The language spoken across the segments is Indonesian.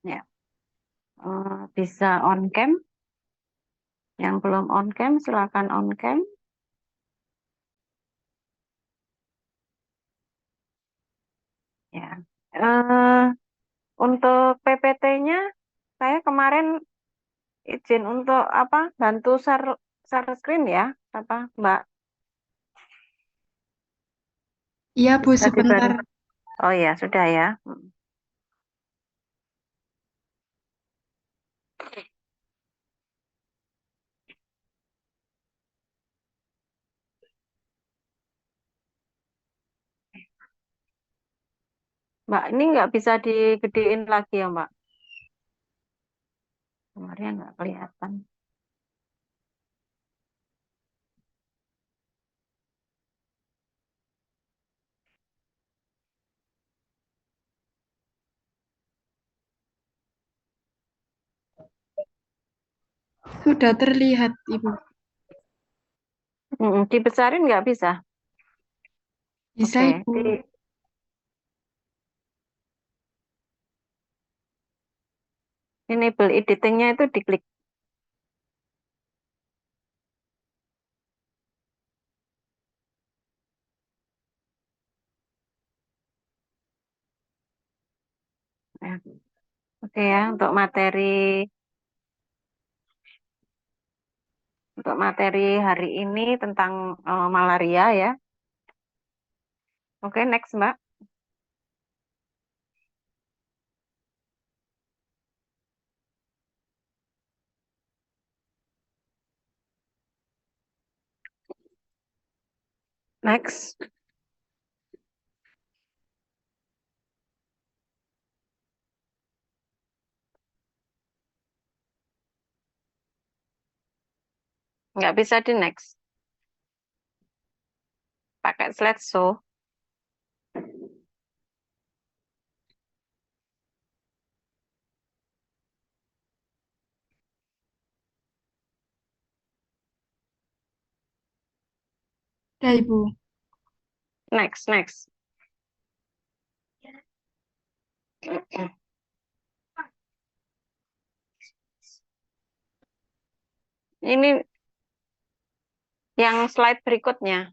Ya, bisa on cam. Yang belum on cam, silakan on cam. Ya, untuk PPT-nya, saya kemarin izin untuk apa? Bantu share share screen ya, apa Mbak? Iya, Bu, Bisa sebentar. dibantu. Oh ya, sudah ya. Mbak, ini nggak bisa digedein lagi ya, Mbak? Kemarin nggak kelihatan. Sudah terlihat, Ibu. Dibesarin nggak bisa? Bisa, Oke, Ibu. enable editingnya itu diklik. Ya. Oke ya, untuk materi hari ini tentang malaria ya. Oke, next Mbak. Next. Nggak bisa di next. Pakai slideshow. Ya, Ibu. Next, next. Ini yang slide berikutnya.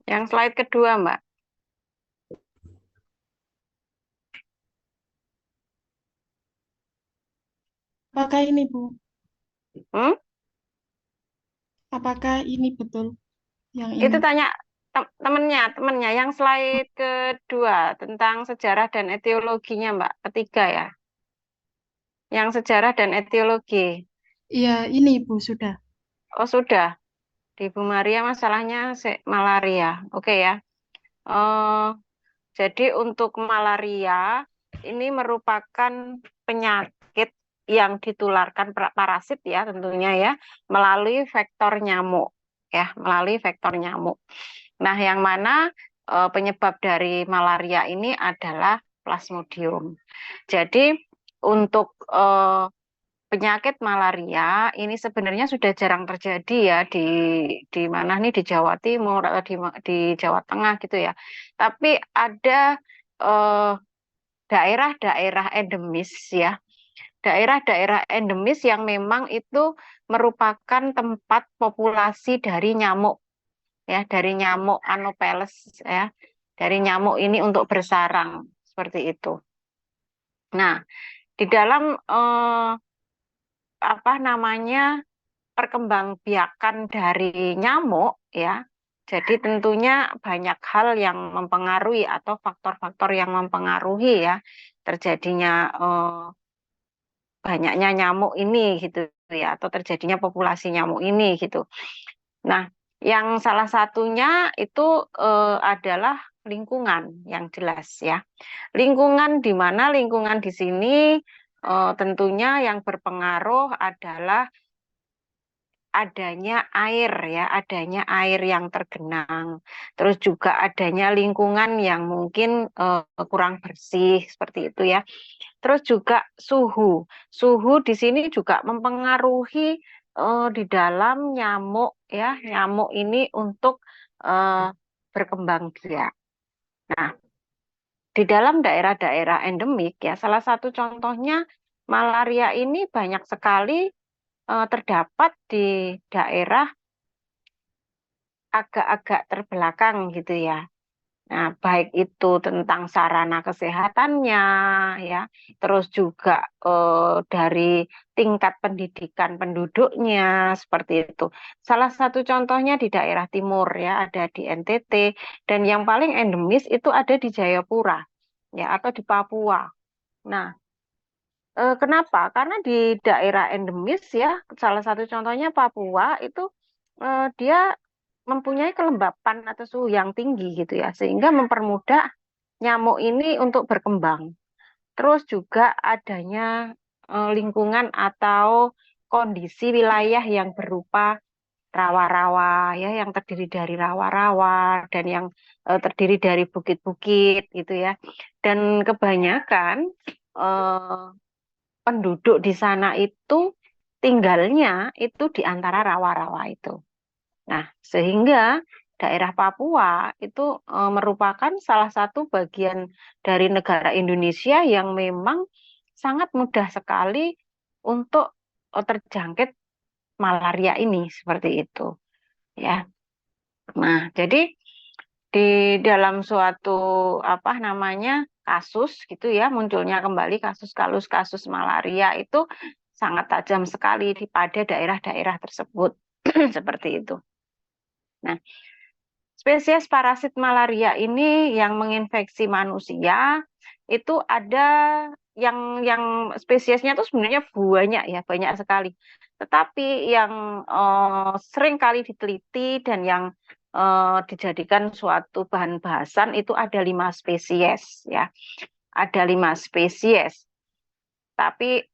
Yang slide kedua, Mbak. Apakah ini, Bu? Hmm? Apakah ini betul yang Itu ini? tanya temennya. Yang slide kedua tentang sejarah dan etiologinya, Mbak. Ketiga ya. Yang sejarah dan etiologi. Iya, ini, Bu, sudah. Oh, sudah. Di Bu Maria masalahnya malaria. Oke ya. Eh, jadi untuk malaria ini merupakan penyakit yang ditularkan parasit ya tentunya ya melalui vektor nyamuk ya melalui vektor nyamuk. Nah, yang mana penyebab dari malaria ini adalah Plasmodium. Jadi untuk penyakit malaria ini sebenarnya sudah jarang terjadi ya di mana nih di Jawa Timur atau di Jawa Tengah gitu ya. Tapi ada eh, daerah-daerah endemis ya, daerah-daerah endemis yang memang itu merupakan tempat populasi dari nyamuk ya, dari nyamuk Anopheles ya, dari nyamuk ini untuk bersarang seperti itu. Nah, di dalam apa namanya perkembangbiakan dari nyamuk ya. Jadi tentunya banyak hal yang mempengaruhi atau faktor-faktor yang mempengaruhi ya terjadinya banyaknya nyamuk ini gitu ya atau terjadinya populasi nyamuk ini gitu. Nah, yang salah satunya itu adalah lingkungan yang jelas ya. Lingkungan di mana lingkungan di sini tentunya yang berpengaruh adalah adanya air ya, adanya air yang tergenang. Terus juga adanya lingkungan yang mungkin kurang bersih seperti itu ya. Terus juga suhu. Suhu di sini juga mempengaruhi di dalam nyamuk ya, nyamuk ini untuk berkembang biak. Nah, di dalam daerah-daerah endemik ya, salah satu contohnya malaria ini banyak sekali terdapat di daerah agak-agak terbelakang gitu ya. Nah, baik itu tentang sarana kesehatannya ya, terus juga dari tingkat pendidikan penduduknya seperti itu. Salah satu contohnya di daerah timur ya, ada di NTT dan yang paling endemis itu ada di Jayapura ya atau di Papua. Nah, kenapa? Karena di daerah endemis ya, salah satu contohnya Papua itu dia mempunyai kelembapan atau suhu yang tinggi gitu ya, sehingga mempermudah nyamuk ini untuk berkembang. Terus juga adanya lingkungan atau kondisi wilayah yang berupa rawa-rawa ya, yang terdiri dari rawa-rawa dan yang terdiri dari bukit-bukit gitu ya. Dan kebanyakan eh, penduduk di sana itu tinggalnya itu di antara rawa-rawa itu. Nah, sehingga daerah Papua itu merupakan salah satu bagian dari negara Indonesia yang memang sangat mudah sekali untuk terjangkit malaria ini seperti itu ya. Nah, jadi di dalam suatu apa namanya kasus gitu ya, munculnya kembali kasus-kasus malaria itu sangat tajam sekali pada daerah-daerah tersebut seperti itu. Nah, spesies parasit malaria ini yang menginfeksi manusia itu ada yang spesiesnya itu sebenarnya banyak ya, banyak sekali. Tetapi yang sering kali diteliti dan yang dijadikan suatu bahan bahasan itu ada 5 spesies ya, ada 5 spesies. Tapi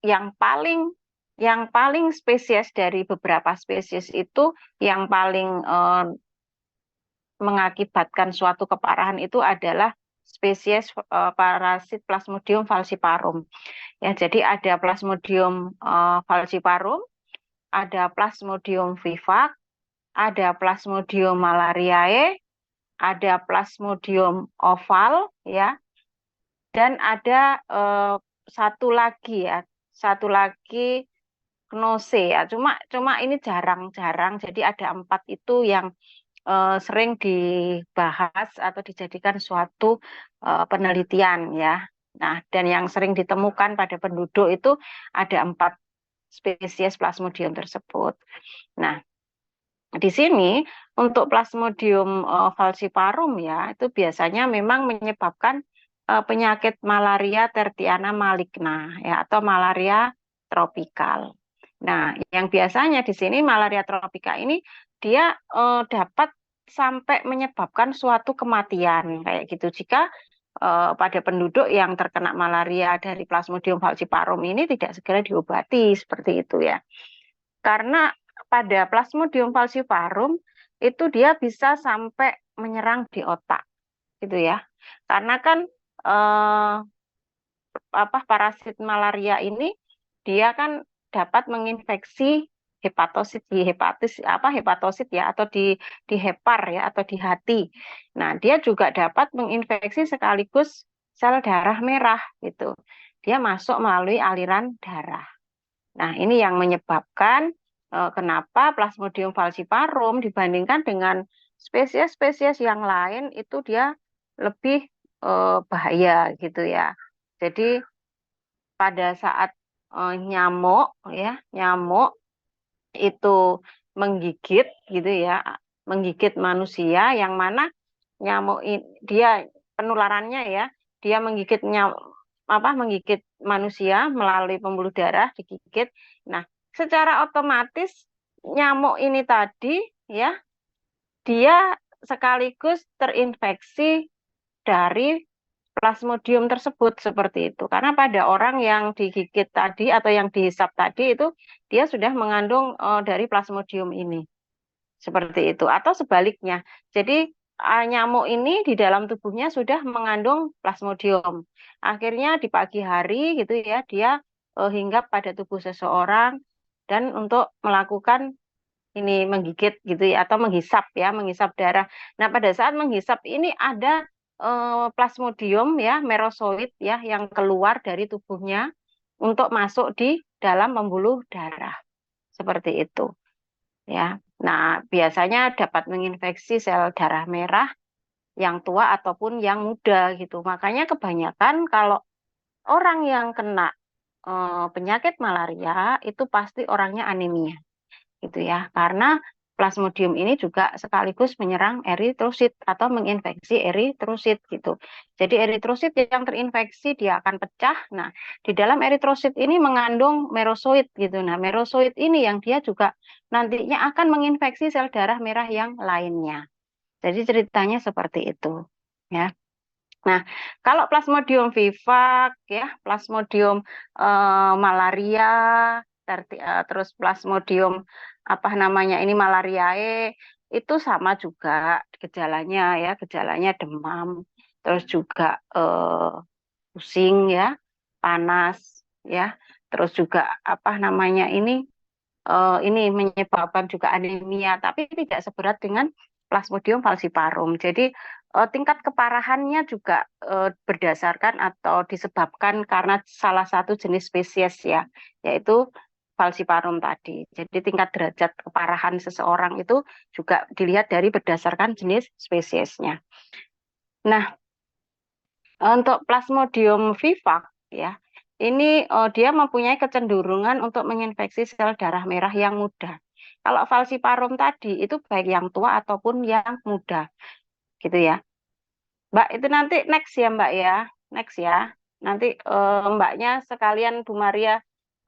yang paling spesies dari beberapa spesies itu yang paling mengakibatkan suatu keparahan itu adalah spesies parasit Plasmodium falciparum. Ya, jadi ada Plasmodium falciparum, ada Plasmodium vivax, ada Plasmodium malariae, ada Plasmodium oval, ya, dan ada satu lagi ya, satu lagi Gnose ya. Cuma ini jarang-jarang. Jadi ada 4 itu yang sering dibahas atau dijadikan suatu penelitian ya. Nah, dan yang sering ditemukan pada penduduk itu ada 4 spesies Plasmodium tersebut. Nah, di sini untuk Plasmodium falciparum ya, itu biasanya memang menyebabkan penyakit malaria tertiana maligna ya atau malaria tropikal. Nah, yang biasanya di sini malaria tropika ini dia dapat sampai menyebabkan suatu kematian kayak gitu jika pada penduduk yang terkena malaria dari Plasmodium falciparum ini tidak segera diobati seperti itu ya. Karena pada Plasmodium falciparum itu dia bisa sampai menyerang di otak gitu ya. Karena kan eh, parasit malaria ini dia kan dapat menginfeksi hepatosit di hepatosit ya atau di hepar ya atau di hati. Nah, dia juga dapat menginfeksi sekaligus sel darah merah gitu. Dia masuk melalui aliran darah. Nah, ini yang menyebabkan kenapa Plasmodium falciparum dibandingkan dengan spesies-spesies yang lain itu dia lebih bahaya gitu ya. Jadi pada saat nyamuk itu menggigit gitu ya, menggigit manusia yang mana dia penularannya ya, dia menggigit manusia melalui pembuluh darah digigit. Nah, secara otomatis nyamuk ini tadi ya dia sekaligus terinfeksi dari Plasmodium tersebut seperti itu. Karena pada orang yang digigit tadi atau yang dihisap tadi itu dia sudah mengandung dari Plasmodium ini. Seperti itu atau sebaliknya. Jadi nyamuk ini di dalam tubuhnya sudah mengandung Plasmodium. Akhirnya di pagi hari gitu ya dia hinggap pada tubuh seseorang dan untuk melakukan ini menggigit gitu ya atau menghisap darah. Nah, pada saat menghisap ini ada plasmodium ya, merosoid ya yang keluar dari tubuhnya untuk masuk di dalam pembuluh darah. Seperti itu ya. Nah, biasanya dapat menginfeksi sel darah merah yang tua ataupun yang muda gitu. Makanya kebanyakan kalau orang yang kena penyakit malaria itu pasti orangnya anemia gitu ya. Karena Plasmodium ini juga sekaligus menyerang eritrosit atau menginfeksi eritrosit gitu. Jadi eritrosit yang terinfeksi dia akan pecah. Nah, di dalam eritrosit ini mengandung merosoid gitu. Nah, merosoid ini yang dia juga nantinya akan menginfeksi sel darah merah yang lainnya. Jadi ceritanya seperti itu, ya. Nah, kalau Plasmodium vivax ya, Plasmodium malaria, terus Plasmodium apa namanya ini malariae itu sama juga gejalanya ya, gejalanya demam, terus juga pusing ya, panas ya, terus juga apa namanya ini menyebabkan juga anemia, tapi tidak seberat dengan Plasmodium falciparum. Jadi tingkat keparahannya juga berdasarkan atau disebabkan karena salah satu jenis spesies ya, yaitu falciparum tadi. Jadi tingkat derajat keparahan seseorang itu juga dilihat dari berdasarkan jenis spesiesnya. Nah, untuk Plasmodium vivax ya, ini dia mempunyai kecenderungan untuk menginfeksi sel darah merah yang muda. Kalau falciparum tadi itu baik yang tua ataupun yang muda, gitu ya. Mbak itu nanti next ya Mbak ya, next ya. Nanti Mbaknya sekalian Bu Maria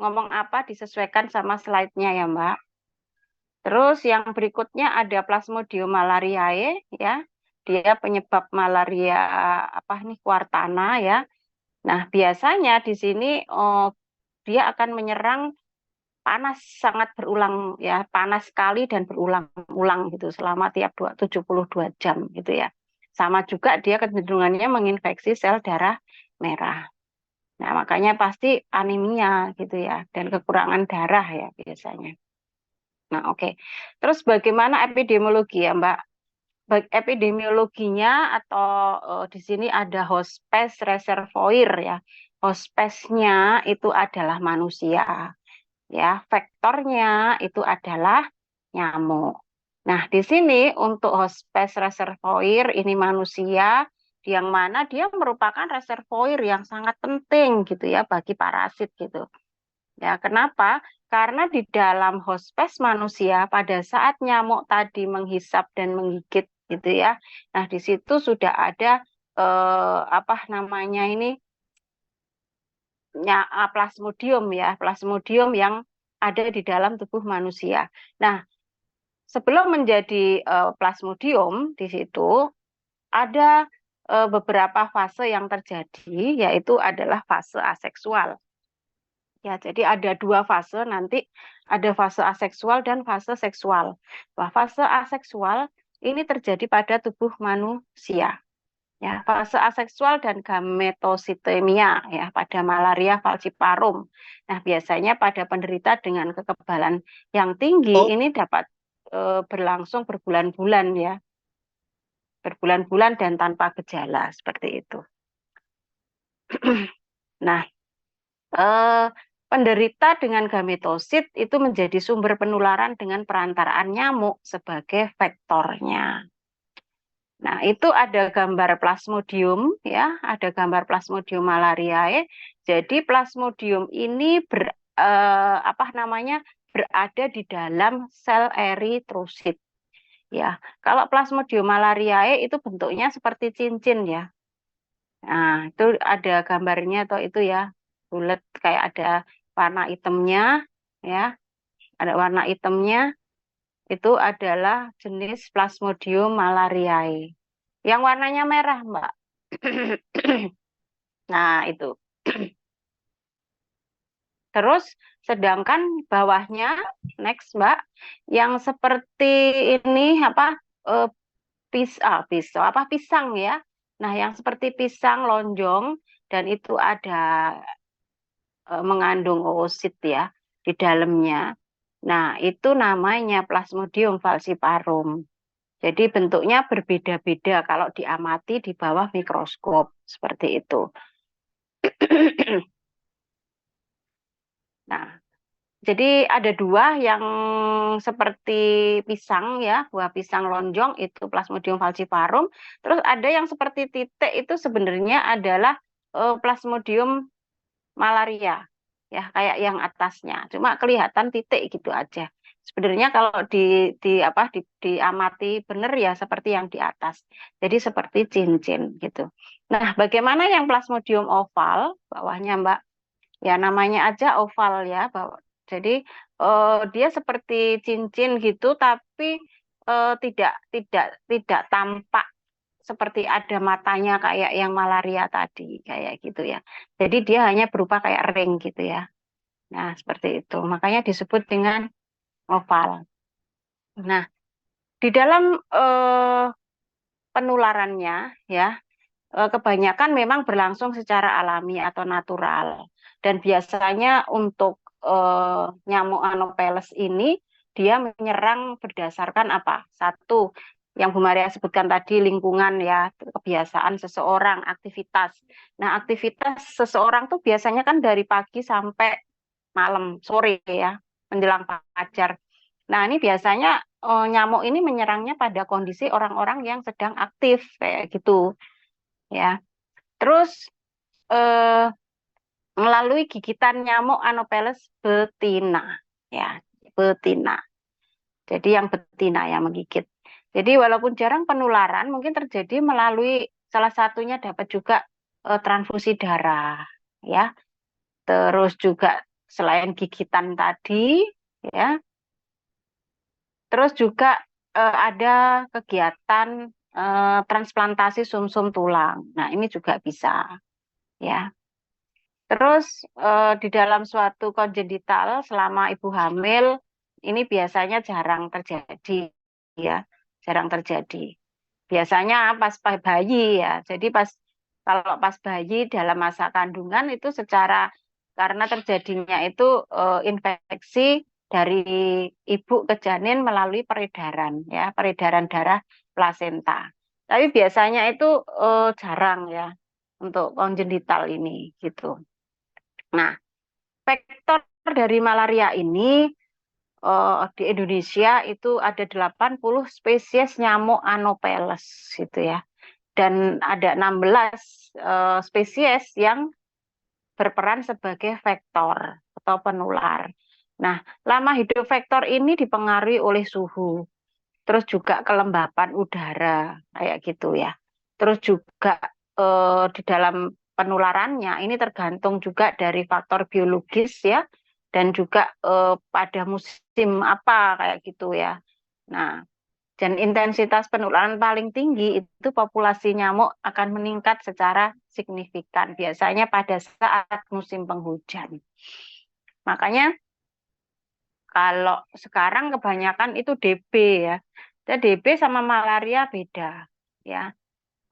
ngomong apa disesuaikan sama slide-nya ya Mbak. Terus yang berikutnya ada Plasmodium malariae ya. Dia penyebab malaria apa nih kuartana ya. Nah, biasanya di sini dia akan menyerang panas sangat berulang ya, panas sekali dan berulang-ulang gitu selama tiap 72 jam gitu ya. Sama juga dia kecenderungannya menginfeksi sel darah merah. Nah, makanya pasti anemia gitu ya dan kekurangan darah ya biasanya. Nah, oke. Terus bagaimana epidemiologi ya, Mbak? Epidemiologinya atau di sini ada hospes reservoir ya. Hospesnya itu adalah manusia, ya. Vektornya itu adalah nyamuk. Nah, di sini untuk hospes reservoir ini manusia yang mana dia merupakan reservoir yang sangat penting gitu ya bagi parasit gitu. Ya, kenapa? Karena di dalam hospes manusia pada saat nyamuk tadi menghisap dan menggigit gitu ya. Nah, di situ sudah ada apa namanya ini plasmodium ya, plasmodium yang ada di dalam tubuh manusia. Nah, sebelum menjadi plasmodium di situ ada beberapa fase yang terjadi yaitu adalah fase aseksual. Ya, jadi ada dua fase nanti, ada fase aseksual dan fase seksual. Wah, fase aseksual ini terjadi pada tubuh manusia. Ya, fase aseksual dan gametositemia ya pada malaria falciparum. Nah, biasanya pada penderita dengan kekebalan yang tinggi ini dapat berlangsung berbulan-bulan ya, berbulan-bulan dan tanpa gejala seperti itu. Nah, eh, penderita dengan gametosit itu menjadi sumber penularan dengan perantaraan nyamuk sebagai vektornya. Nah, itu ada gambar plasmodium ya, ada gambar plasmodium malariae. Jadi plasmodium ini apa namanya? Berada di dalam sel eritrosit ya. Kalau plasmodium malariae itu bentuknya seperti cincin ya. Nah, itu ada gambarnya atau itu ya, bulat kayak ada warna hitamnya ya, ada warna hitamnya. itu adalah jenis Plasmodium malariae. Yang warnanya merah, Mbak. Nah, itu. Terus sedangkan bawahnya next Mbak yang seperti ini apa eh, pisau apa pisang ya. Nah, yang seperti pisang lonjong dan itu ada mengandung oosit ya di dalamnya. Nah, itu namanya Plasmodium falciparum. Jadi bentuknya berbeda-beda kalau diamati di bawah mikroskop seperti itu. Nah, jadi ada dua yang seperti pisang ya, buah pisang lonjong itu Plasmodium falciparum. Terus ada yang seperti titik itu sebenarnya adalah Plasmodium malaria ya, kayak yang atasnya. Cuma kelihatan titik gitu aja. Sebenarnya kalau diamati benar ya seperti yang di atas. Jadi seperti cincin gitu. Nah, bagaimana yang Plasmodium oval bawahnya Mbak? Ya namanya aja oval ya, jadi dia seperti cincin gitu, tapi tidak tampak seperti ada matanya kayak yang malaria tadi, kayak gitu ya. Jadi dia hanya berupa kayak ring gitu ya. Nah seperti itu, makanya disebut dengan oval. Nah di dalam penularannya ya, kebanyakan memang berlangsung secara alami atau natural. Dan biasanya untuk nyamuk Anopheles ini dia menyerang berdasarkan apa? Satu, yang Bu Maria sebutkan tadi lingkungan ya, kebiasaan seseorang, aktivitas. Nah, aktivitas seseorang tuh biasanya kan dari pagi sampai malam, sore ya, menjelang fajar. Nah, ini biasanya nyamuk ini menyerangnya pada kondisi orang-orang yang sedang aktif kayak gitu ya. Terus eh, melalui gigitan nyamuk Anopheles betina, ya, betina. Jadi yang betina yang menggigit. Jadi walaupun jarang penularan, mungkin terjadi melalui salah satunya dapat juga transfusi darah, ya. Terus juga selain gigitan tadi, ya, terus juga ada kegiatan transplantasi sumsum tulang. Nah, ini juga bisa, ya. Terus di dalam suatu kongenital selama ibu hamil ini biasanya jarang terjadi ya, jarang terjadi. Biasanya pas bayi ya. Jadi kalau pas bayi dalam masa kandungan itu karena terjadinya itu infeksi dari ibu ke janin melalui peredaran ya, peredaran darah plasenta. Tapi biasanya itu jarang ya untuk kongenital ini gitu. Nah, vektor dari malaria ini di Indonesia itu ada 80 spesies nyamuk Anopheles gitu ya. Dan ada 16 spesies yang berperan sebagai vektor atau penular. Nah, lama hidup vektor ini dipengaruhi oleh suhu, terus juga kelembapan udara kayak gitu ya. Terus juga di dalam penularannya ini tergantung juga dari faktor biologis ya dan juga pada musim apa kayak gitu ya. Nah, dan intensitas penularan paling tinggi itu populasi nyamuk akan meningkat secara signifikan biasanya pada saat musim penghujan. Makanya kalau sekarang kebanyakan itu DB ya. Dan DB sama malaria beda ya.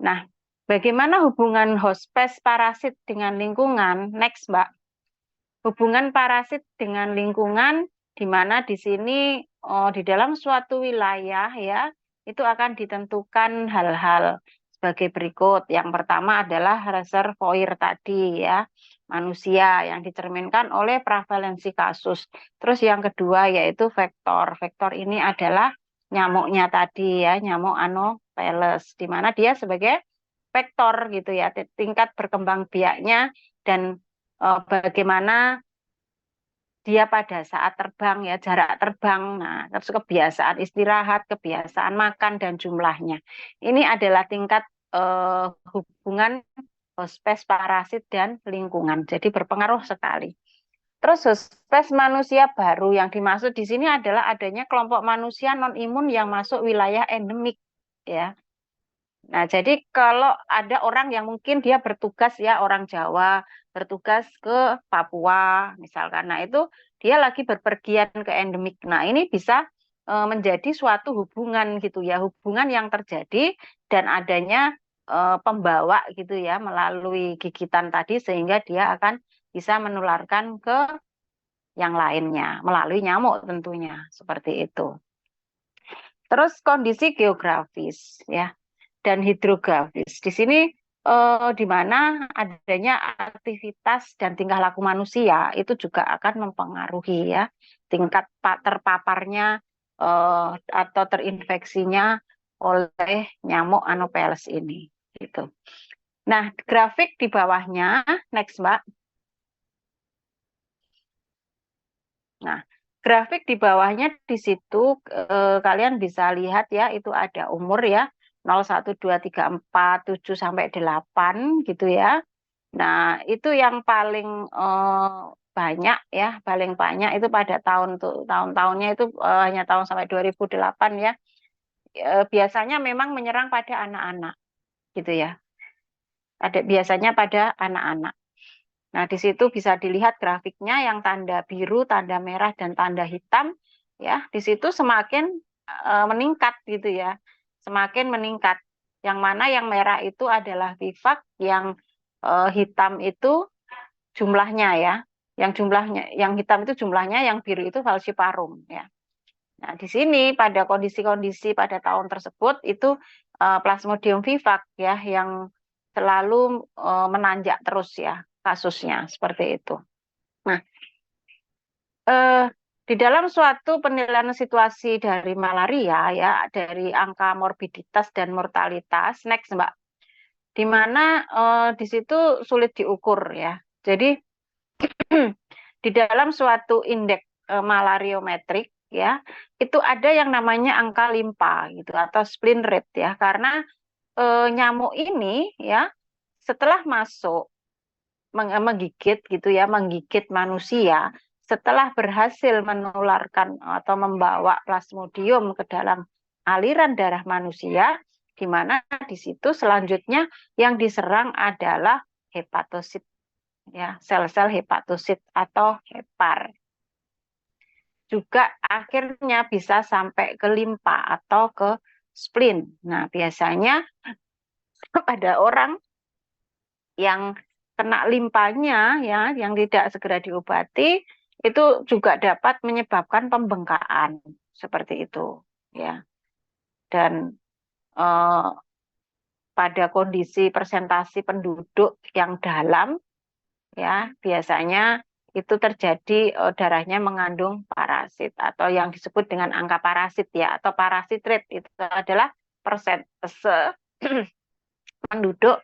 Nah, bagaimana hubungan hospes parasit dengan lingkungan? Next, Mbak. Hubungan parasit dengan lingkungan di mana di sini di dalam suatu wilayah ya, itu akan ditentukan hal-hal sebagai berikut. Yang pertama adalah reservoir tadi ya, manusia yang dicerminkan oleh prevalensi kasus. Terus yang kedua yaitu vektor. Vektor ini adalah nyamuknya tadi ya, nyamuk Anopheles di mana dia sebagai vektor gitu ya, tingkat berkembang biaknya dan bagaimana dia pada saat terbang ya, jarak terbang, nah terus kebiasaan istirahat, kebiasaan makan dan jumlahnya. Ini adalah tingkat hubungan hospes parasit dan lingkungan. Jadi berpengaruh sekali. Terus spesies manusia baru yang dimaksud di sini adalah adanya kelompok manusia non imun yang masuk wilayah endemik, ya. Nah, jadi kalau ada orang yang mungkin dia bertugas, ya, orang Jawa bertugas ke Papua misalkan, nah itu dia lagi berpergian ke endemik. Nah, ini bisa menjadi suatu hubungan gitu ya, hubungan yang terjadi dan adanya pembawa gitu ya melalui gigitan tadi sehingga dia akan bisa menularkan ke yang lainnya melalui nyamuk tentunya seperti itu. Terus kondisi geografis ya dan hidrografis. Di sini di mana adanya aktivitas dan tingkah laku manusia itu juga akan mempengaruhi ya tingkat terpaparnya atau terinfeksinya oleh nyamuk Anopheles ini gitu. Nah, grafik di bawahnya, next Mbak. Nah, grafik di bawahnya di situ kalian bisa lihat ya, itu ada umur ya, 0, 1, 2, 3, 4, 7 sampai 8 gitu ya. Nah, itu yang paling banyak ya, paling banyak itu pada tahun-tahunnya itu hanya tahun sampai 2008 ya. Biasanya memang menyerang pada anak-anak gitu ya. Ada biasanya pada anak-anak. Nah, di situ bisa dilihat grafiknya yang tanda biru, tanda merah, dan tanda hitam. Ya, di situ semakin meningkat gitu ya, semakin meningkat. Yang mana yang merah itu adalah bivak, yang hitam itu jumlahnya ya, yang jumlahnya, yang hitam itu jumlahnya, yang biru itu falciparum ya. Nah, di sini pada kondisi-kondisi pada tahun tersebut itu Plasmodium vivax ya yang selalu menanjak terus ya kasusnya seperti itu. Nah, eh, di dalam suatu penilaian situasi dari malaria ya dari angka morbiditas dan mortalitas, next Mbak, di mana di situ sulit diukur ya. Jadi di dalam suatu indeks malariometrik ya itu ada yang namanya angka limpa gitu atau spleen rate ya karena nyamuk ini ya setelah masuk menggigit gitu ya menggigit manusia setelah berhasil menularkan atau membawa plasmodium ke dalam aliran darah manusia di mana di situ selanjutnya yang diserang adalah hepatosit ya sel-sel hepatosit atau hepar juga akhirnya bisa sampai ke limpa atau ke spleen. Nah, biasanya pada orang yang kena limpanya ya, yang tidak segera diobati itu juga dapat menyebabkan pembengkakan seperti itu ya. Dan eh, pada kondisi presentasi penduduk yang dalam ya biasanya itu terjadi darahnya mengandung parasit atau yang disebut dengan angka parasit ya atau parasit rate itu adalah persentase penduduk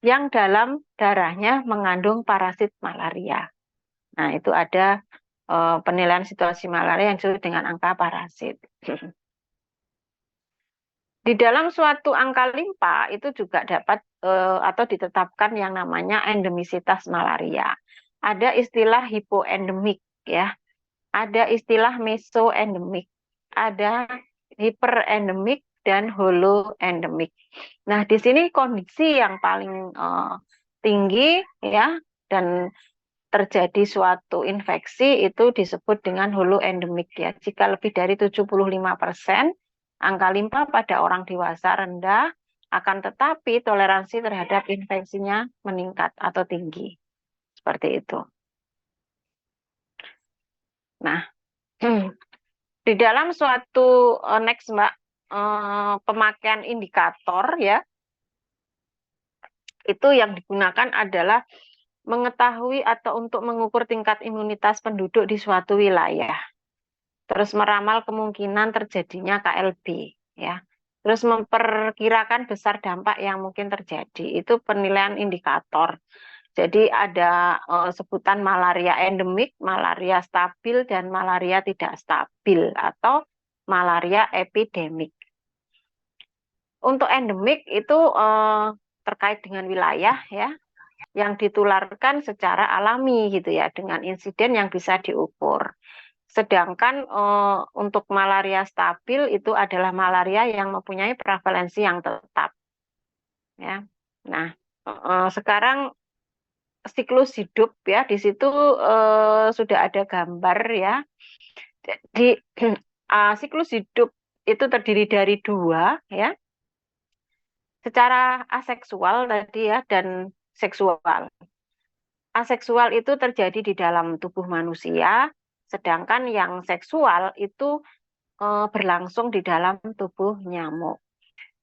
yang dalam darahnya mengandung parasit malaria. Nah, itu ada penilaian situasi malaria yang disebut dengan angka parasit. Di dalam suatu angka limpa itu juga dapat atau ditetapkan yang namanya endemisitas malaria. Ada istilah hipoendemik ya, ada istilah mesoendemik, ada hiperendemik dan holoendemik. Nah, di sini kondisi yang paling tinggi ya dan terjadi suatu infeksi itu disebut dengan holoendemik ya. Jika lebih dari 75% angka limpa pada orang dewasa rendah, akan tetapi toleransi terhadap infeksinya meningkat atau tinggi. Seperti itu. Nah, di dalam suatu next Mbak, pemakaian indikator ya, itu yang digunakan adalah mengetahui atau untuk mengukur tingkat imunitas penduduk di suatu wilayah. Terus meramal kemungkinan terjadinya KLB ya. Terus memperkirakan besar dampak yang mungkin terjadi. Itu penilaian indikator. Jadi ada sebutan malaria endemik, malaria stabil dan malaria tidak stabil atau malaria epidemik. Untuk endemik itu terkait dengan wilayah ya. yang ditularkan secara alami gitu ya, dengan insiden yang bisa diukur. Sedangkan untuk malaria stabil itu adalah malaria yang mempunyai prevalensi yang tetap ya. Nah, sekarang siklus hidup ya di situ sudah ada gambar ya. Jadi siklus hidup itu terdiri dari dua ya, secara aseksual tadi ya dan seksual. Aseksual itu terjadi di dalam tubuh manusia, sedangkan yang seksual itu berlangsung di dalam tubuh nyamuk.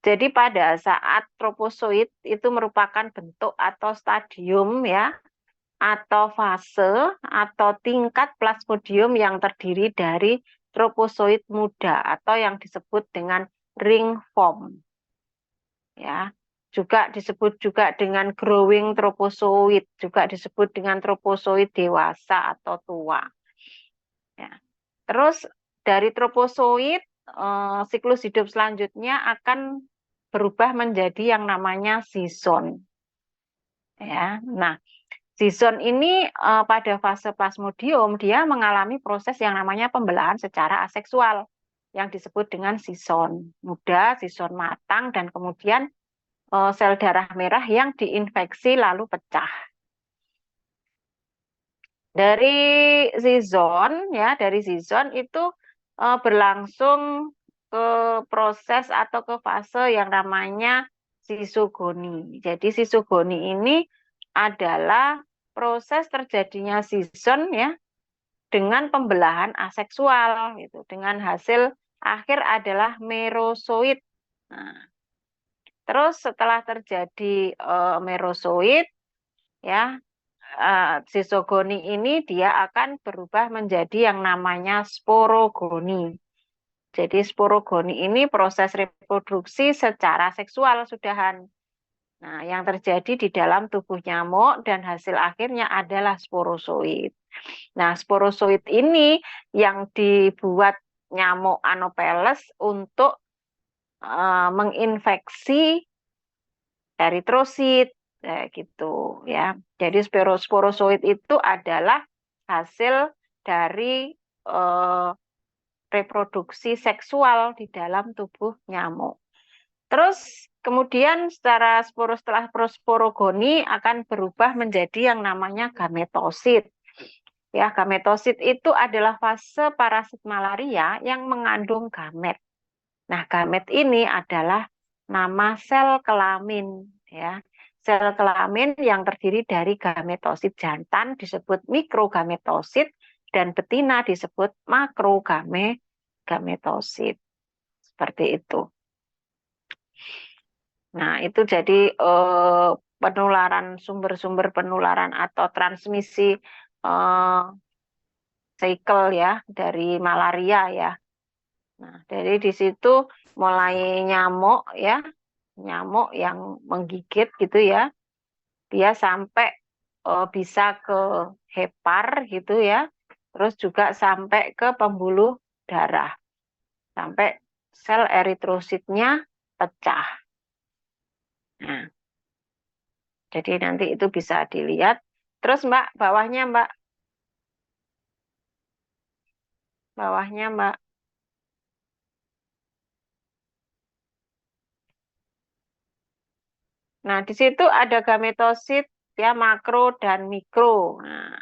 Jadi pada saat tropozoit itu merupakan bentuk atau stadium ya, atau fase atau tingkat plasmodium yang terdiri dari tropozoit muda atau yang disebut dengan ring form ya. Juga disebut juga dengan growing tropozoit, juga disebut dengan tropozoit dewasa atau tua. Ya. Terus dari tropozoit siklus hidup selanjutnya akan berubah menjadi yang namanya zizon. Ya. Nah, zizon ini pada fase plasmodium dia mengalami proses yang namanya pembelahan secara aseksual yang disebut dengan zizon muda, zizon matang, dan kemudian sel darah merah yang diinfeksi lalu pecah. Dari zizon ya, dari zizon itu berlangsung ke proses atau ke fase yang namanya zizogoni. Jadi zizogoni ini adalah proses terjadinya zizon ya dengan pembelahan aseksual gitu. Dengan hasil akhir adalah merozoit. Nah, terus setelah terjadi merozoit ya, zizogoni ini dia akan berubah menjadi yang namanya sporogoni. Jadi sporogoni ini proses reproduksi secara seksual sudahan. Nah, yang terjadi di dalam tubuh nyamuk dan hasil akhirnya adalah sporozoit. Nah, sporozoit ini yang dibuat nyamuk Anopheles untuk menginfeksi eritrosit gitu ya. Jadi sporozoit itu adalah hasil dari reproduksi seksual di dalam tubuh nyamuk. Terus kemudian setelah sporogoni akan berubah menjadi yang namanya gametosit. Ya, gametosit itu adalah fase parasit malaria yang mengandung gamet. Nah, gamet ini adalah nama sel kelamin ya. Sel kelamin yang terdiri dari gametosit jantan disebut mikrogametosit dan betina disebut makrogametosit. Seperti itu. Nah, itu jadi penularan sumber-sumber penularan atau transmisi cycle ya dari malaria ya. Nah, dari di situ mulai nyamuk ya, nyamuk yang menggigit gitu ya, dia sampai bisa ke hepar gitu ya, terus juga sampai ke pembuluh darah, sampai sel eritrositnya pecah. Nah, jadi nanti itu bisa dilihat. Terus Mbak, bawahnya Mbak, bawahnya Mbak. Nah, di situ ada gametosit ya makro dan mikro. Nah,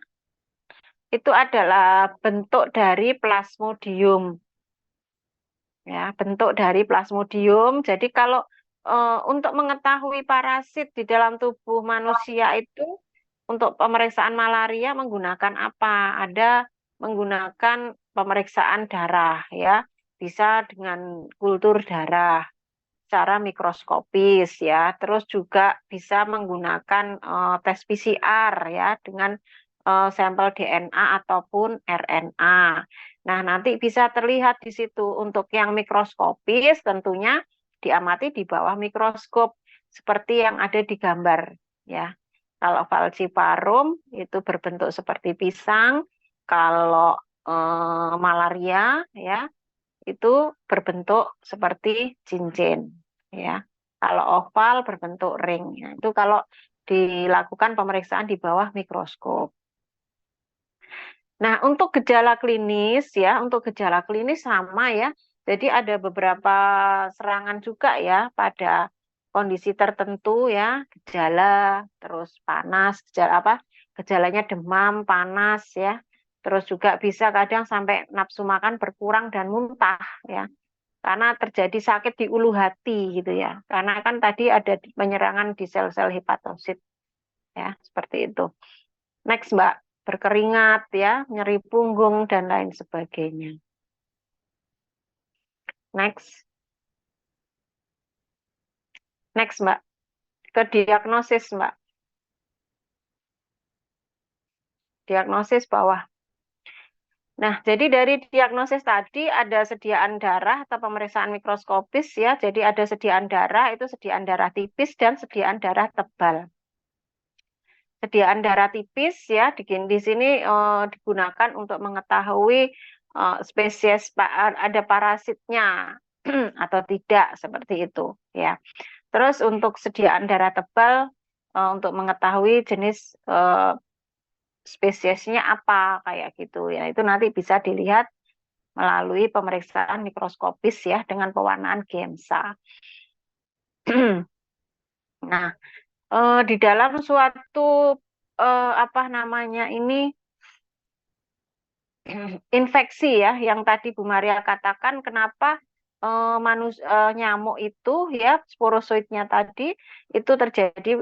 itu adalah bentuk dari plasmodium. Ya, bentuk dari plasmodium. Jadi kalau untuk mengetahui parasit di dalam tubuh manusia itu untuk pemeriksaan malaria menggunakan apa? Ada menggunakan pemeriksaan darah ya. Bisa dengan kultur darah secara mikroskopis ya. Terus juga bisa menggunakan tes PCR ya dengan sampel DNA ataupun RNA. Nah, nanti bisa terlihat di situ untuk yang mikroskopis tentunya diamati di bawah mikroskop seperti yang ada di gambar ya. Kalau falciparum itu berbentuk seperti pisang, kalau malaria ya itu berbentuk seperti cincin ya. Kalau oval berbentuk ring. Nah, itu kalau dilakukan pemeriksaan di bawah mikroskop. Nah, untuk gejala klinis ya, untuk gejala klinis sama ya. Jadi ada beberapa serangan juga ya pada kondisi tertentu ya, gejala, terus panas, gejala apa? Gejalanya demam, panas ya. Terus juga bisa kadang sampai nafsu makan berkurang dan muntah ya. Karena terjadi sakit di ulu hati gitu ya. Karena kan tadi ada penyerangan di sel-sel hepatosit ya, seperti itu. Next, Mbak, berkeringat ya, nyeri punggung dan lain sebagainya. Next. Next, Mbak. Ke diagnosis, Mbak. Diagnosis bawah. Nah, jadi dari diagnosis tadi ada sediaan darah atau pemeriksaan mikroskopis ya. Jadi ada sediaan darah, itu sediaan darah tipis dan sediaan darah tebal. Sediaan darah tipis ya di sini digunakan untuk mengetahui spesies ada parasitnya atau tidak seperti itu ya. Terus untuk sediaan darah tebal untuk mengetahui jenis spesiesnya apa kayak gitu ya. Itu nanti bisa dilihat melalui pemeriksaan mikroskopis ya dengan pewarnaan GEMSA. Nah, di dalam suatu apa namanya ini infeksi ya yang tadi Bu Maria katakan kenapa nyamuk itu ya sporozoitnya tadi itu terjadi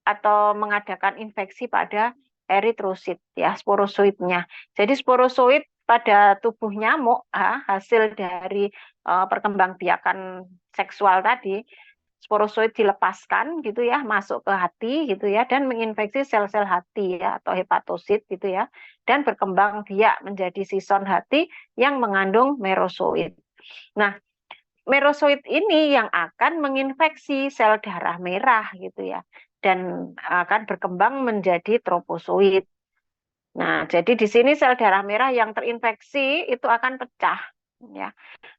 atau mengadakan infeksi pada eritrosit ya sporozoitnya. Jadi sporozoit pada tubuh nyamuk hasil dari perkembangbiakan seksual tadi sporozoid dilepaskan gitu ya masuk ke hati gitu ya dan menginfeksi sel-sel hati ya atau hepatosit gitu ya dan berkembang biak menjadi sison hati yang mengandung merozoit. Nah, merozoit ini yang akan menginfeksi sel darah merah gitu ya dan akan berkembang menjadi tropozoit. Nah, jadi di sini sel darah merah yang terinfeksi itu akan pecah ya.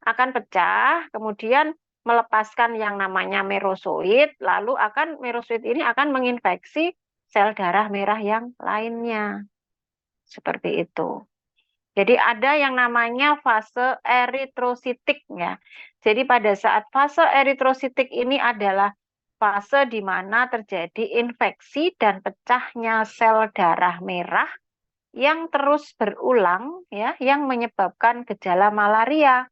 Akan pecah, kemudian melepaskan yang namanya merozoit, lalu merozoit ini akan menginfeksi sel darah merah yang lainnya. Seperti itu. Jadi ada yang namanya fase eritrositik ya. Jadi pada saat fase eritrositik ini adalah fase di mana terjadi infeksi dan pecahnya sel darah merah yang terus berulang ya, yang menyebabkan gejala malaria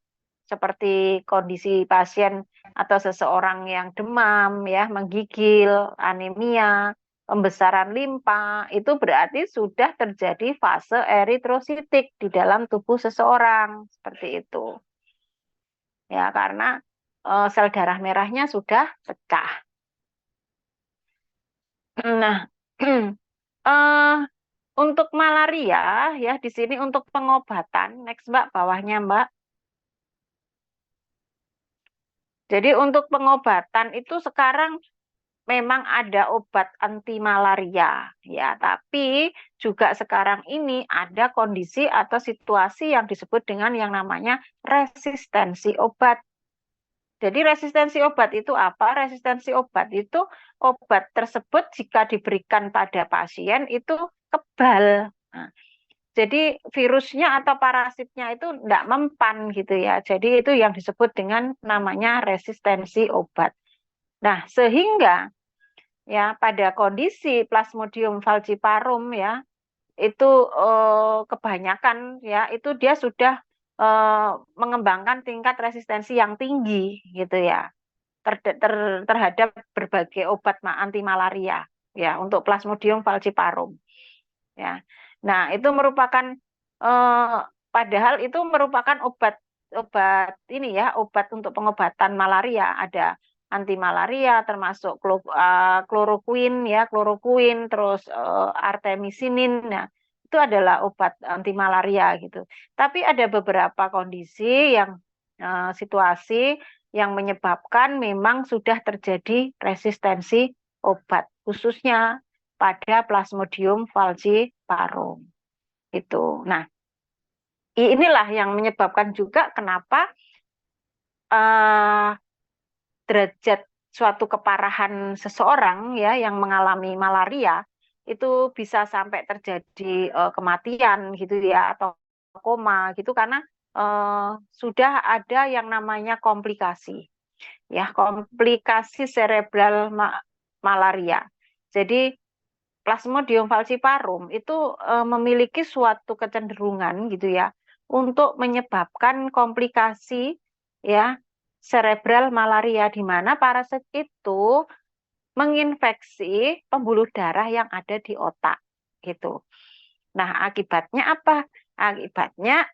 seperti kondisi pasien atau seseorang yang demam ya, menggigil, anemia, pembesaran limpa, itu berarti sudah terjadi fase eritrositik di dalam tubuh seseorang, seperti itu. Ya, karena sel darah merahnya sudah pecah. Nah, eh, untuk malaria ya di sini untuk pengobatan, next Mbak, bawahnya Mbak. Jadi untuk pengobatan itu sekarang memang ada obat anti malaria ya, tapi juga sekarang ini ada kondisi atau situasi yang disebut dengan yang namanya resistensi obat. Jadi resistensi obat itu apa? Resistensi obat itu obat tersebut jika diberikan pada pasien itu kebal. Nah, jadi virusnya atau parasitnya itu tidak mempan gitu ya. Jadi itu yang disebut dengan namanya resistensi obat. Nah, sehingga ya pada kondisi Plasmodium falciparum ya itu kebanyakan ya itu dia sudah mengembangkan tingkat resistensi yang tinggi gitu ya terhadap berbagai obat anti malaria ya untuk Plasmodium falciparum ya. Nah, itu merupakan padahal itu merupakan obat ini ya, obat untuk pengobatan malaria. Ada anti malaria termasuk kloroquine ya, kloroquine terus artemisinin. Nah, itu adalah obat anti malaria gitu. Tapi ada beberapa kondisi yang situasi yang menyebabkan memang sudah terjadi resistensi obat, khususnya pada Plasmodium falciparum itu. Nah, inilah yang menyebabkan juga kenapa derajat suatu keparahan seseorang ya yang mengalami malaria itu bisa sampai terjadi kematian gitu ya atau koma gitu karena sudah ada yang namanya komplikasi ya komplikasi cerebral malaria. Jadi Plasmodium falciparum itu memiliki suatu kecenderungan gitu ya untuk menyebabkan komplikasi ya cerebral malaria di mana parasit itu menginfeksi pembuluh darah yang ada di otak gitu. Nah, akibatnya apa? Akibatnya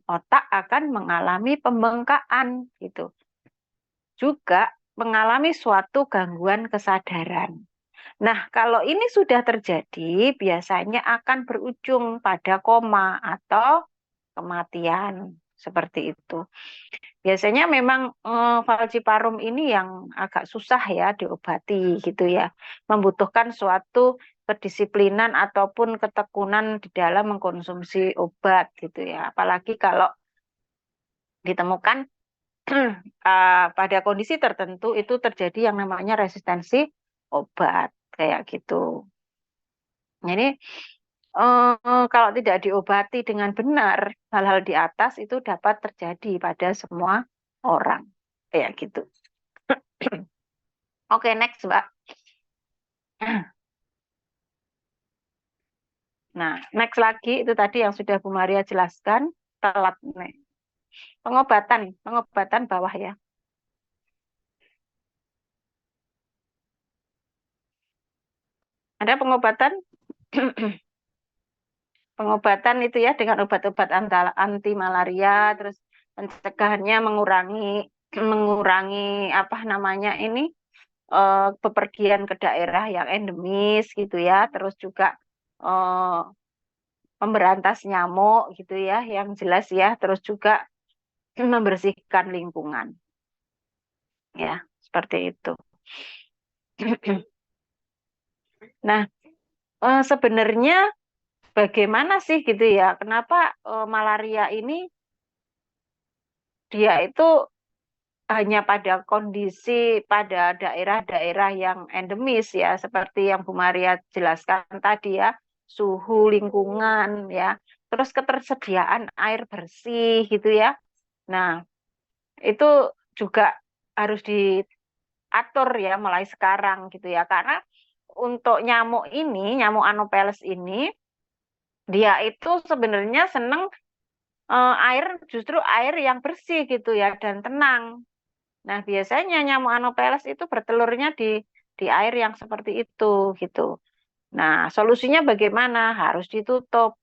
otak akan mengalami pembengkakan gitu. Juga mengalami suatu gangguan kesadaran. Nah, kalau ini sudah terjadi, biasanya akan berujung pada koma atau kematian. Seperti itu. Biasanya memang falciparum ini yang agak susah ya diobati gitu ya. Membutuhkan suatu kedisiplinan ataupun ketekunan di dalam mengkonsumsi obat gitu ya. Apalagi kalau ditemukan pada kondisi tertentu itu terjadi yang namanya resistensi obat kayak gitu. Jadi kalau tidak diobati dengan benar, hal-hal di atas itu dapat terjadi pada semua orang. Kayak gitu. Oke, next, Mbak. Nah, next lagi itu tadi yang sudah Bu Maria jelaskan, telat nih. Pengobatan, pengobatan bawah ya. Ada pengobatan? Pengobatan itu ya dengan obat-obat anti malaria, terus pencegahannya mengurangi apa namanya ini bepergian ke daerah yang endemis gitu ya, terus juga eh, memberantas nyamuk gitu ya, yang jelas ya, terus juga membersihkan lingkungan ya, seperti itu. Nah, sebenarnya bagaimana sih gitu ya, kenapa malaria ini dia itu hanya pada kondisi pada daerah-daerah yang endemis ya, seperti yang Bu Maria jelaskan tadi ya, suhu lingkungan ya, terus ketersediaan air bersih gitu ya. Nah, itu juga harus diatur ya mulai sekarang gitu ya, karena untuk nyamuk ini, nyamuk Anopheles ini, dia itu sebenarnya seneng air justru air yang bersih gitu ya dan tenang. Nah, biasanya nyamuk Anopheles itu bertelurnya di air yang seperti itu gitu. Nah, solusinya bagaimana? Harus ditutup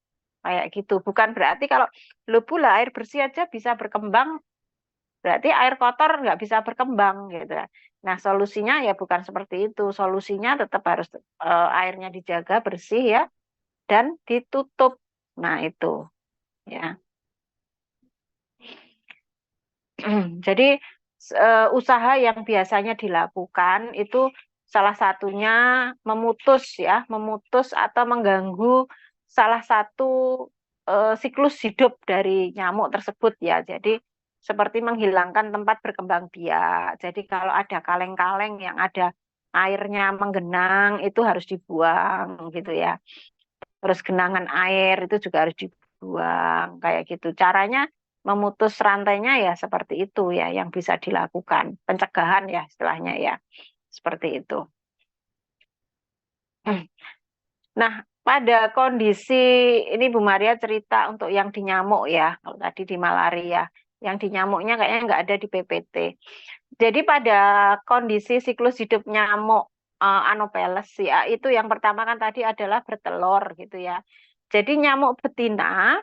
kayak gitu. Bukan berarti kalau lu pula air bersih aja bisa berkembang, berarti air kotor nggak bisa berkembang gitu. Nah, solusinya ya bukan seperti itu. Solusinya tetap harus airnya dijaga bersih ya dan ditutup. Nah, itu ya. Jadi usaha yang biasanya dilakukan itu salah satunya memutus ya, memutus atau mengganggu salah satu siklus hidup dari nyamuk tersebut ya. Jadi seperti menghilangkan tempat berkembang biak. Jadi kalau ada kaleng-kaleng yang ada airnya menggenang itu harus dibuang gitu ya. Terus genangan air itu juga harus dibuang kayak gitu. Caranya memutus rantainya ya seperti itu ya yang bisa dilakukan. Pencegahan ya istilahnya ya. Seperti itu. Nah, pada kondisi ini Bu Maria cerita untuk yang di nyamuk ya, kalau tadi di malaria. Yang di nyamuknya kayaknya nggak ada di PPT. Jadi pada kondisi siklus hidup nyamuk Anopheles ya, itu yang pertama kan tadi adalah bertelur gitu ya. Jadi nyamuk betina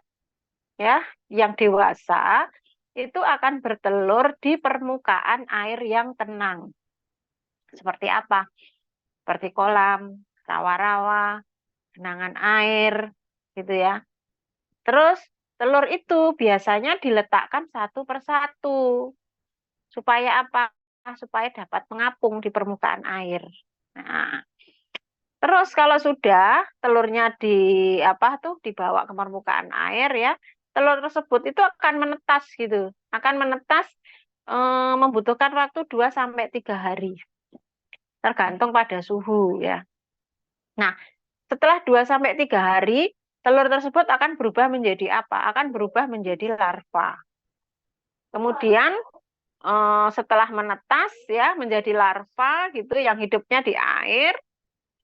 ya yang dewasa itu akan bertelur di permukaan air yang tenang. Seperti apa? Seperti kolam, rawa-rawa, genangan air gitu ya. Terus telur itu biasanya diletakkan satu persatu supaya apa? Supaya dapat mengapung di permukaan air. Nah, terus kalau sudah telurnya apa tuh dibawa ke permukaan air ya, telur tersebut itu akan menetas gitu. Akan menetas membutuhkan waktu 2 sampai 3 hari. tergantung pada suhu ya. Nah, setelah 2 sampai 3 hari, telur tersebut akan berubah menjadi apa? Akan berubah menjadi larva. Kemudian setelah menetas ya menjadi larva gitu yang hidupnya di air.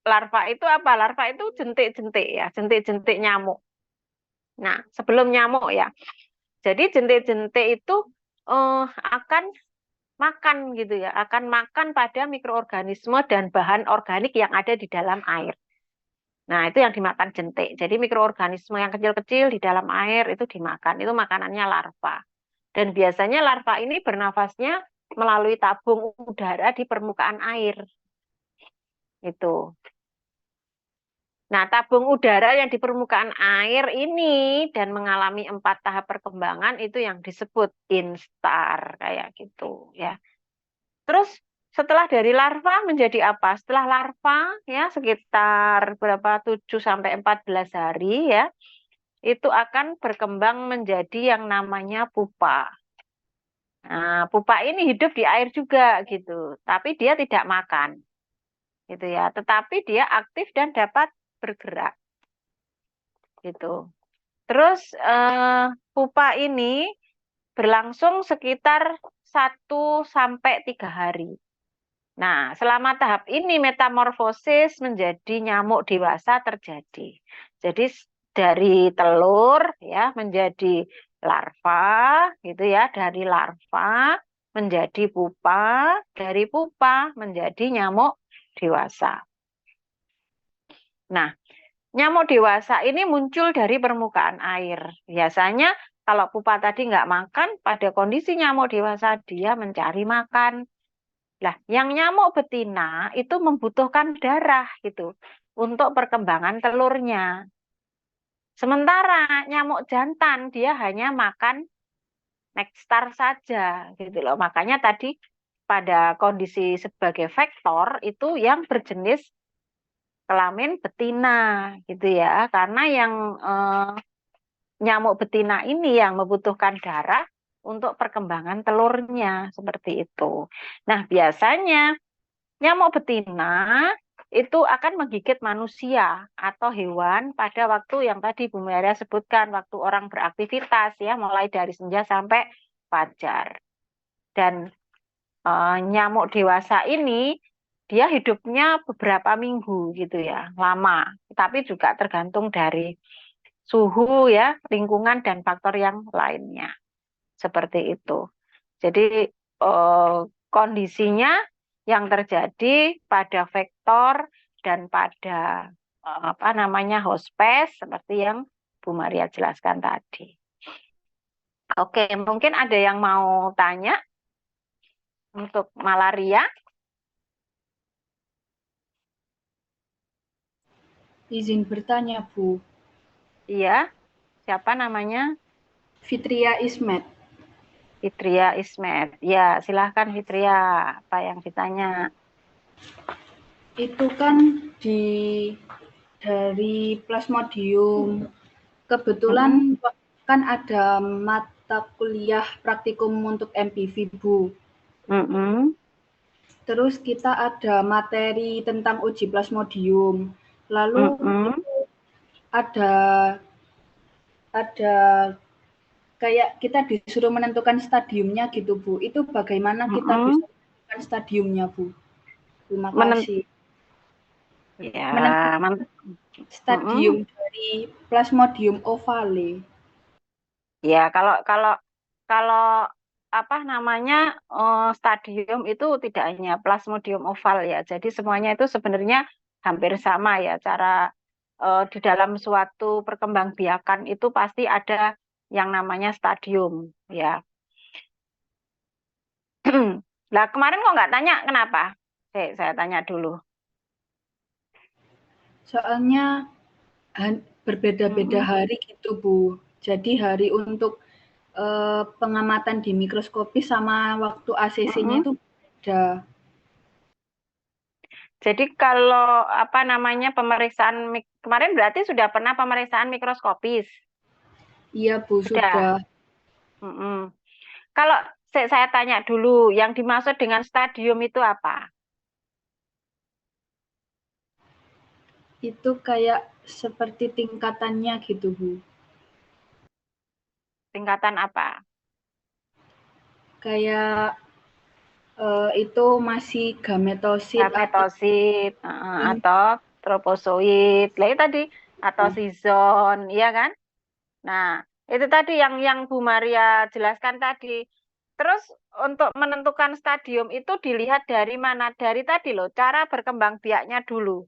Larva itu apa? Larva itu jentik-jentik ya, jentik-jentik nyamuk. Nah, sebelum nyamuk ya. Jadi jentik-jentik itu akan makan gitu ya, akan makan pada mikroorganisme dan bahan organik yang ada di dalam air. Nah, itu yang dimakan jentik. Jadi mikroorganisme yang kecil-kecil di dalam air itu dimakan. Itu makanannya larva. Dan biasanya larva ini bernafasnya melalui tabung udara di permukaan air. Itu. Nah, tabung udara yang di permukaan air ini dan mengalami 4 tahap perkembangan itu yang disebut instar kayak gitu ya. Terus setelah dari larva menjadi apa? Setelah larva ya sekitar berapa 7 sampai 14 hari ya, itu akan berkembang menjadi yang namanya pupa. Nah, pupa ini hidup di air juga gitu, tapi dia tidak makan. Gitu ya. Tetapi dia aktif dan dapat bergerak gitu. Terus pupa ini berlangsung sekitar 1 sampai 3 hari. Nah, selama tahap ini metamorfosis menjadi nyamuk dewasa terjadi. Jadi dari telur ya menjadi larva gitu ya, dari larva menjadi pupa, dari pupa menjadi nyamuk dewasa. Nah, nyamuk dewasa ini muncul dari permukaan air. Biasanya kalau pupa tadi nggak makan, pada kondisi nyamuk dewasa dia mencari makan. Lah, yang nyamuk betina itu membutuhkan darah gitu untuk perkembangan telurnya. Sementara nyamuk jantan dia hanya makan nektar saja gitu loh. Makanya tadi pada kondisi sebagai vektor itu yang berjenis kelamin betina gitu ya. Karena yang nyamuk betina ini yang membutuhkan darah untuk perkembangan telurnya seperti itu. Nah, biasanya nyamuk betina itu akan menggigit manusia atau hewan pada waktu yang tadi Bu Maria sebutkan, waktu orang beraktivitas ya, mulai dari senja sampai fajar. Dan nyamuk dewasa ini dia hidupnya beberapa minggu gitu ya, lama. Tapi juga tergantung dari suhu ya, lingkungan dan faktor yang lainnya. Seperti itu. Jadi kondisinya yang terjadi pada vektor dan pada apa namanya hospes seperti yang Bu Maria jelaskan tadi. Oke, mungkin ada yang mau tanya untuk malaria? Izin bertanya, Bu. Iya, siapa namanya? Fitria Ismet. Fitria Ismet. Ya, silahkan Fitria. Apa yang ditanya? Itu kan di dari Plasmodium. Mm-mm, Kebetulan kan ada mata kuliah praktikum untuk MPV, Bu. mm-mm, Terus kita ada materi tentang uji plasmodium. Lalu mm-mm, itu ada ada kayak kita disuruh menentukan stadiumnya gitu, Bu. Itu bagaimana kita mm-mm. bisa menentukan stadiumnya, Bu? Terima Menen- kasih. ya, Menentukan mm-mm. stadium dari Plasmodium ovale. Ya, kalau kalau kalau apa namanya stadium itu tidak hanya plasmodium oval ya. Jadi semuanya itu sebenarnya hampir sama ya. Cara di dalam suatu perkembangbiakan itu pasti ada yang namanya stadium ya. Lah kemarin kok nggak tanya kenapa? Saya tanya dulu. Soalnya berbeda-beda Mm-mm, hari gitu, Bu. Jadi hari untuk pengamatan di mikroskopis sama waktu ACC-nya mm-mm. itu beda. Jadi kalau apa namanya pemeriksaan kemarin berarti sudah pernah pemeriksaan mikroskopis? Iya, Bu, Sudah. sudah. Mm-mm. Kalau saya tanya dulu, yang dimaksud dengan stadium itu apa? Itu kayak seperti tingkatannya gitu, Bu. Tingkatan apa? Kayak itu masih gametosit atau Gametosit atau tropozoit. Lah itu tadi atau sizon, iya kan? Nah, itu tadi yang Bu Maria jelaskan tadi. Terus untuk menentukan stadium itu dilihat dari mana? Dari tadi loh, cara berkembang biaknya dulu.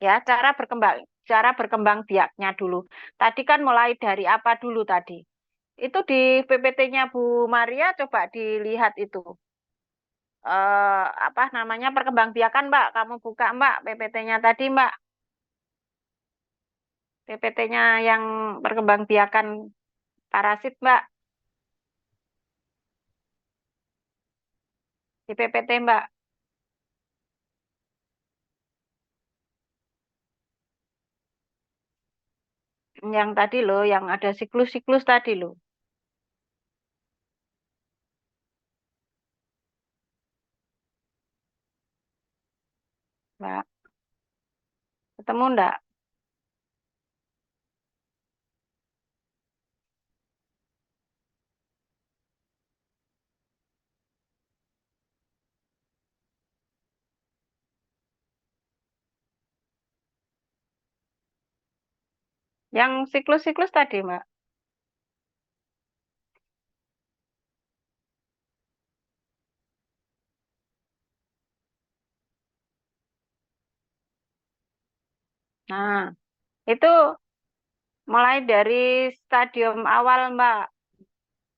Ya, cara berkembang biaknya dulu. Tadi kan mulai dari apa dulu tadi? Itu di PPT-nya Bu Maria coba dilihat itu. Apa namanya perkembangbiakan Mbak, kamu buka Mbak PPT-nya tadi Mbak, PPT-nya yang perkembangbiakan parasit Mbak, di PPT Mbak, yang tadi loh, yang ada siklus-siklus tadi loh, Mbak, ketemu enggak? Yang siklus-siklus tadi Mbak. Nah, itu mulai dari stadium awal Mbak.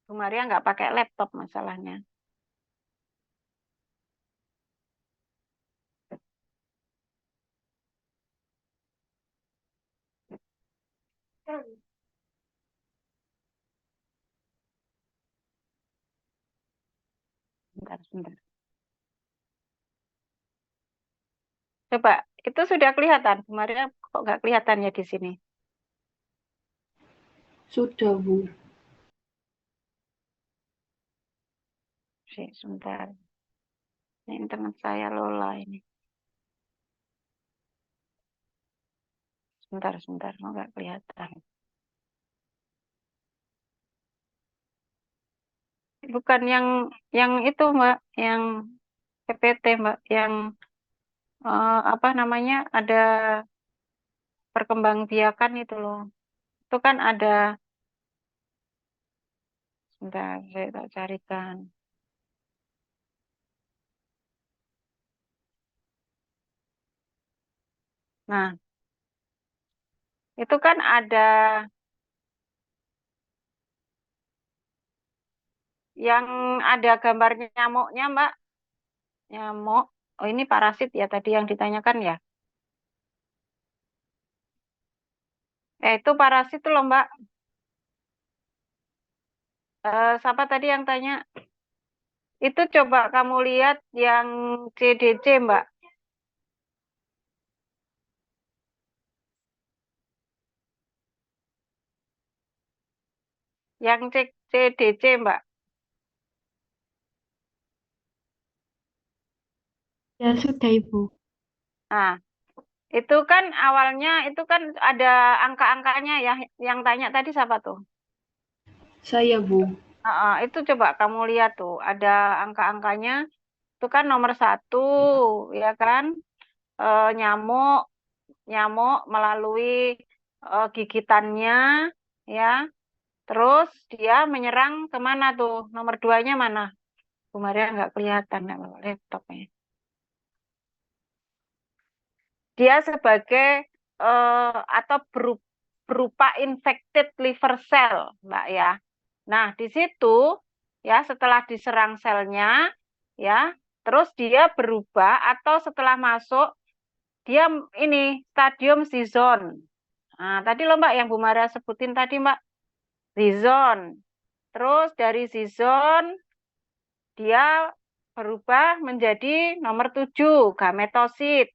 Bu Maria nggak pakai laptop masalahnya. Bentar, bentar. Coba, itu sudah kelihatan. Bu Maria kok nggak kelihatan ya di sini? sudah, Bu. Sebentar. Ini internet saya Lola ini. Sebentar, sebentar. Oh, nggak kelihatan. Bukan yang itu, Mbak. Yang PPT, Mbak. Yang apa namanya, ada perkembangbiakan itu loh. Itu kan ada, sebentar, saya tak carikan. Nah, itu kan yang ada gambarnya nyamuknya, Mbak. Nyamuk. Oh, ini parasit ya tadi yang ditanyakan ya. Itu parasit tuh loh, Mbak. Siapa tadi yang tanya? Itu coba kamu lihat yang CDC, Mbak. Yang cek CDC, Mbak. Ya sudah, Ibu. Nah, itu kan awalnya itu kan ada angka-angkanya ya. Yang tanya tadi siapa tuh? Saya, Bu. Itu coba kamu lihat tuh, ada angka-angkanya. Itu kan nomor satu, ya kan? Nyamuk, nyamuk melalui gigitannya, ya. Terus dia menyerang kemana tuh? Nomor duanya mana? Bu Maria nggak kelihatan, nggak bawa laptopnya. Dia sebagai atau berupa infected liver cell, Mbak ya. Nah, di situ ya setelah diserang selnya ya, terus dia berubah atau setelah masuk dia ini stadium Zizon. Nah, tadi loh Mbak yang Bu Maria sebutin tadi Mbak, Zizon. Terus dari Zizon dia berubah menjadi nomor 7 gametosit.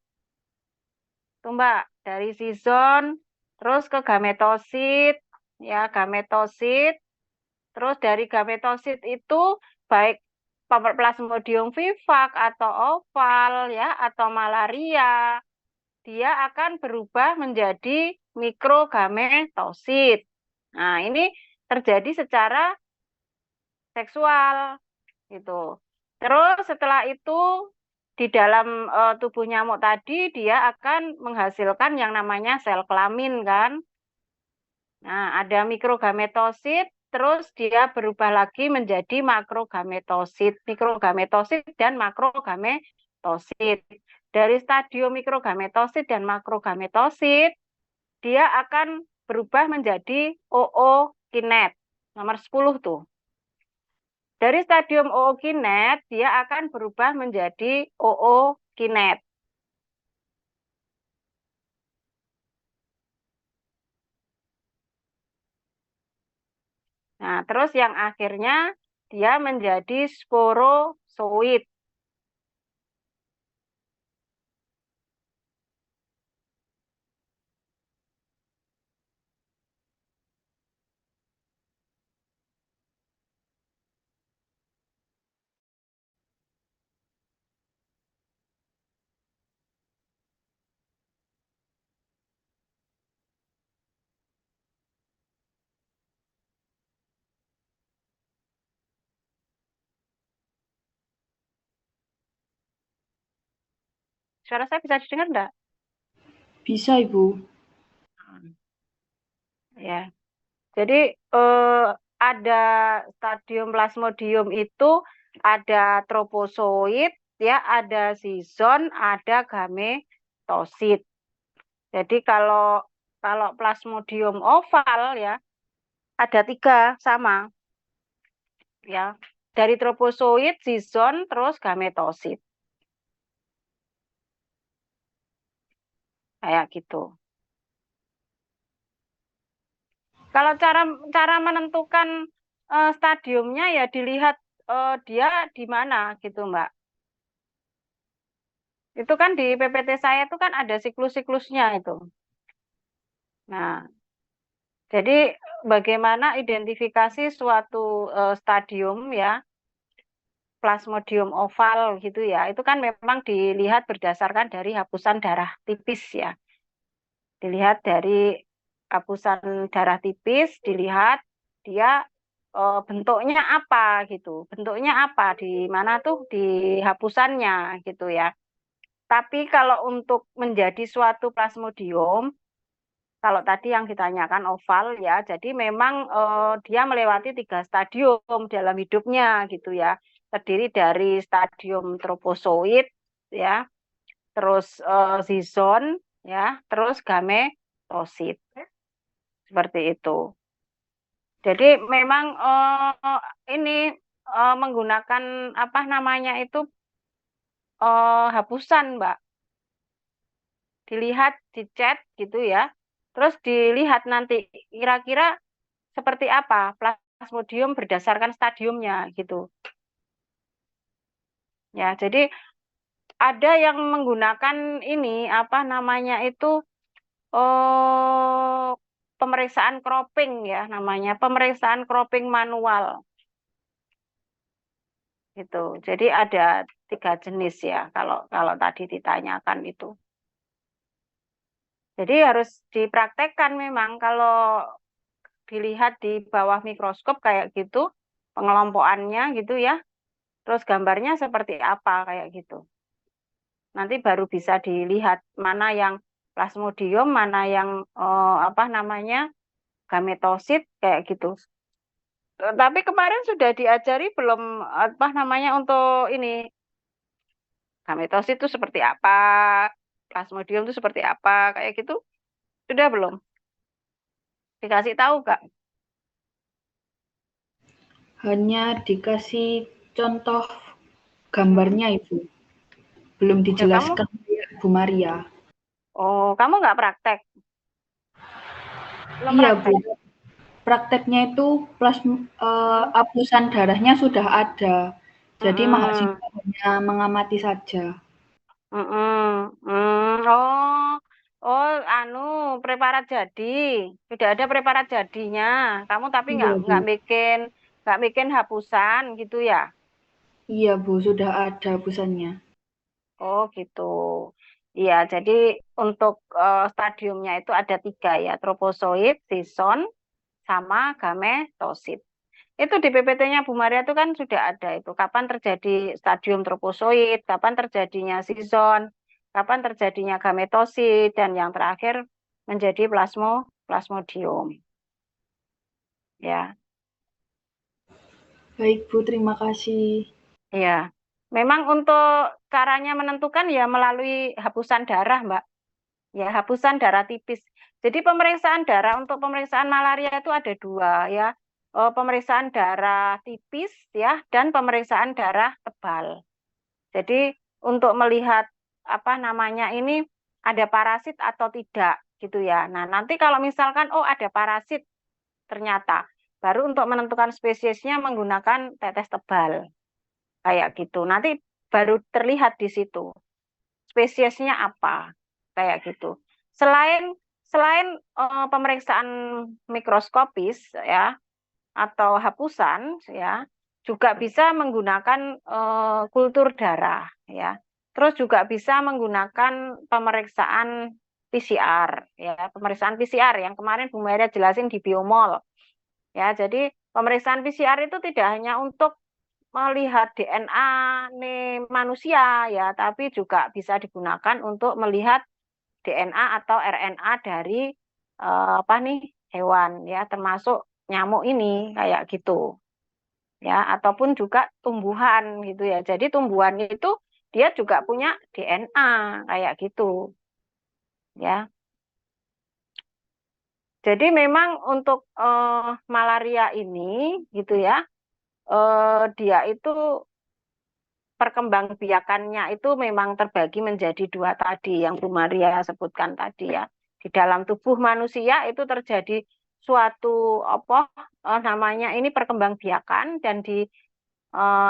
Tuh Mbak, dari Zizon terus ke gametosit, ya gametosit. Terus dari gametosit itu baik Plasmodium vivax atau oval ya atau malaria, dia akan berubah menjadi mikrogametosit. Nah, ini terjadi secara seksual gitu. Terus setelah itu di dalam tubuh nyamuk tadi dia akan menghasilkan yang namanya sel kelamin kan. Nah, ada mikrogametosit, terus dia berubah lagi menjadi makrogametosit, mikrogametosit dan makrogametosit. Dari stadium mikrogametosit dan makrogametosit, dia akan berubah menjadi ookinet. Nomor 10 tuh. Dari stadium ookinet, dia akan berubah menjadi ookinet. Nah, terus yang akhirnya dia menjadi sporozoid. Suara saya bisa didengar enggak? Bisa, Ibu. Ya. Jadi ada stadium plasmodium itu ada tropozoit, ya, ada zizon, ada gametosit. Jadi kalau kalau plasmodium oval ya ada 3 sama, ya, dari tropozoit, zizon, terus gametosit, kayak gitu. Kalau cara cara menentukan stadiumnya ya dilihat dia di mana gitu, Mbak. Itu kan di PPT saya itu kan ada siklus-siklusnya itu. Nah, jadi bagaimana identifikasi suatu stadium ya, plasmodium oval gitu ya, itu kan memang dilihat berdasarkan dari hapusan darah tipis ya. Dilihat dari hapusan darah tipis, dilihat dia bentuknya apa gitu. Bentuknya apa, di mana tuh di hapusannya gitu ya. Tapi kalau untuk menjadi suatu plasmodium, kalau tadi yang ditanyakan oval ya, jadi memang dia melewati 3 stadium dalam hidupnya gitu ya. Terdiri dari stadium tropozoit ya, terus zizon ya, terus gametosit. Seperti itu. Jadi memang ini menggunakan apa namanya itu hapusan, Mbak. Dilihat, dicet gitu ya. Terus dilihat nanti kira-kira seperti apa plasmodium berdasarkan stadiumnya gitu. Ya, jadi ada yang menggunakan ini apa namanya itu pemeriksaan cropping ya namanya, pemeriksaan cropping manual gitu. Jadi ada 3 jenis ya kalau kalau tadi ditanyakan itu. Jadi harus dipraktekkan memang kalau dilihat di bawah mikroskop kayak gitu, pengelompokannya gitu ya. Terus gambarnya seperti apa kayak gitu. Nanti baru bisa dilihat mana yang plasmodium, mana yang apa namanya gametosit kayak gitu. Tapi kemarin sudah diajari belum apa namanya untuk ini gametosit itu seperti apa, plasmodium itu seperti apa kayak gitu. Sudah belum? Dikasih tahu Kak? Hanya dikasih contoh Hmm. gambarnya, Ibu. Belum Ya kamu, dijelaskan Bu Maria. oh kamu nggak praktek? Belum Iya, Bu. praktek? Prakteknya itu Hmm. hapusan darahnya sudah ada. Jadi Mm-mm. mahasiswa hanya mengamati saja. Mm-mm. Oh, oh, anu preparat jadi, sudah ada preparat jadinya. Kamu tapi Iya, Bu. nggak bikin hapusan gitu ya? Iya, Bu, sudah ada hapusannya. Oh gitu. Iya, jadi untuk stadiumnya itu ada 3 ya, tropozoit, sison, sama gametosit. Itu di PPT-nya Bu Maria itu kan sudah ada itu. Kapan terjadi stadium tropozoit, kapan terjadinya sison, kapan terjadinya gametosit, dan yang terakhir menjadi plasmodium. Ya, Baik Bu, terima kasih. ya. Memang untuk caranya menentukan ya melalui hapusan darah, Mbak. Ya, hapusan darah tipis. Jadi pemeriksaan darah untuk pemeriksaan malaria itu ada 2 ya. Pemeriksaan darah tipis ya dan pemeriksaan darah tebal. Jadi untuk melihat apa namanya ini ada parasit atau tidak gitu ya. Nah, nanti kalau misalkan oh ada parasit ternyata baru untuk menentukan spesiesnya menggunakan tetes tebal kayak gitu. Nanti baru terlihat di situ spesiesnya apa kayak gitu. Selain selain pemeriksaan mikroskopis ya atau hapusan ya juga bisa menggunakan kultur darah ya. Terus juga bisa menggunakan pemeriksaan PCR ya, pemeriksaan PCR yang kemarin Bu Maria jelasin di biomol ya. Jadi pemeriksaan PCR itu tidak hanya untuk melihat DNA nih manusia ya, tapi juga bisa digunakan untuk melihat DNA atau RNA dari apa nih hewan ya, termasuk nyamuk ini kayak gitu ya, ataupun juga tumbuhan gitu ya. Jadi tumbuhan itu dia juga punya DNA kayak gitu ya. Jadi memang untuk malaria ini gitu ya, dia itu perkembangbiakannya itu memang terbagi menjadi 2 tadi yang Bu Maria sebutkan tadi ya. Di dalam tubuh manusia itu terjadi suatu apa namanya ini perkembangbiakan dan di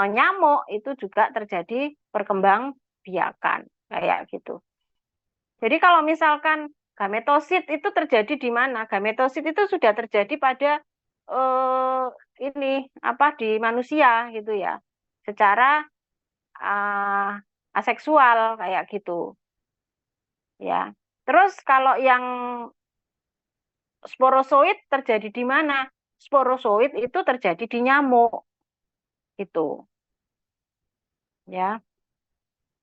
nyamuk itu juga terjadi perkembangbiakan kayak gitu. Jadi kalau misalkan gametosit itu terjadi di mana? Gametosit itu sudah terjadi pada eh, ini apa di manusia gitu ya. Secara aseksual kayak gitu ya. Terus kalau yang sporozoid terjadi di mana? Sporozoid itu terjadi di nyamuk itu ya.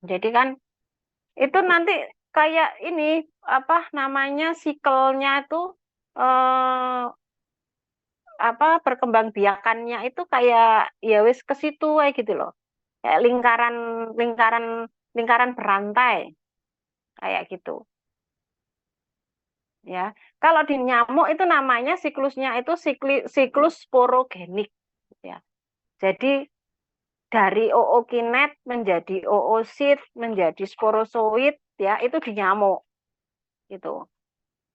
Jadi kan itu nanti kayak ini apa namanya sikelnya itu eh, apa perkembangbiakannya itu kayak ya wis ke situ kayak gitu loh. Kayak lingkaran lingkaran lingkaran berantai kayak gitu. Ya, kalau di nyamuk itu namanya siklusnya itu siklus sporogenik ya. Jadi dari ookinet menjadi oosit menjadi sporozoit ya itu di nyamuk gitu.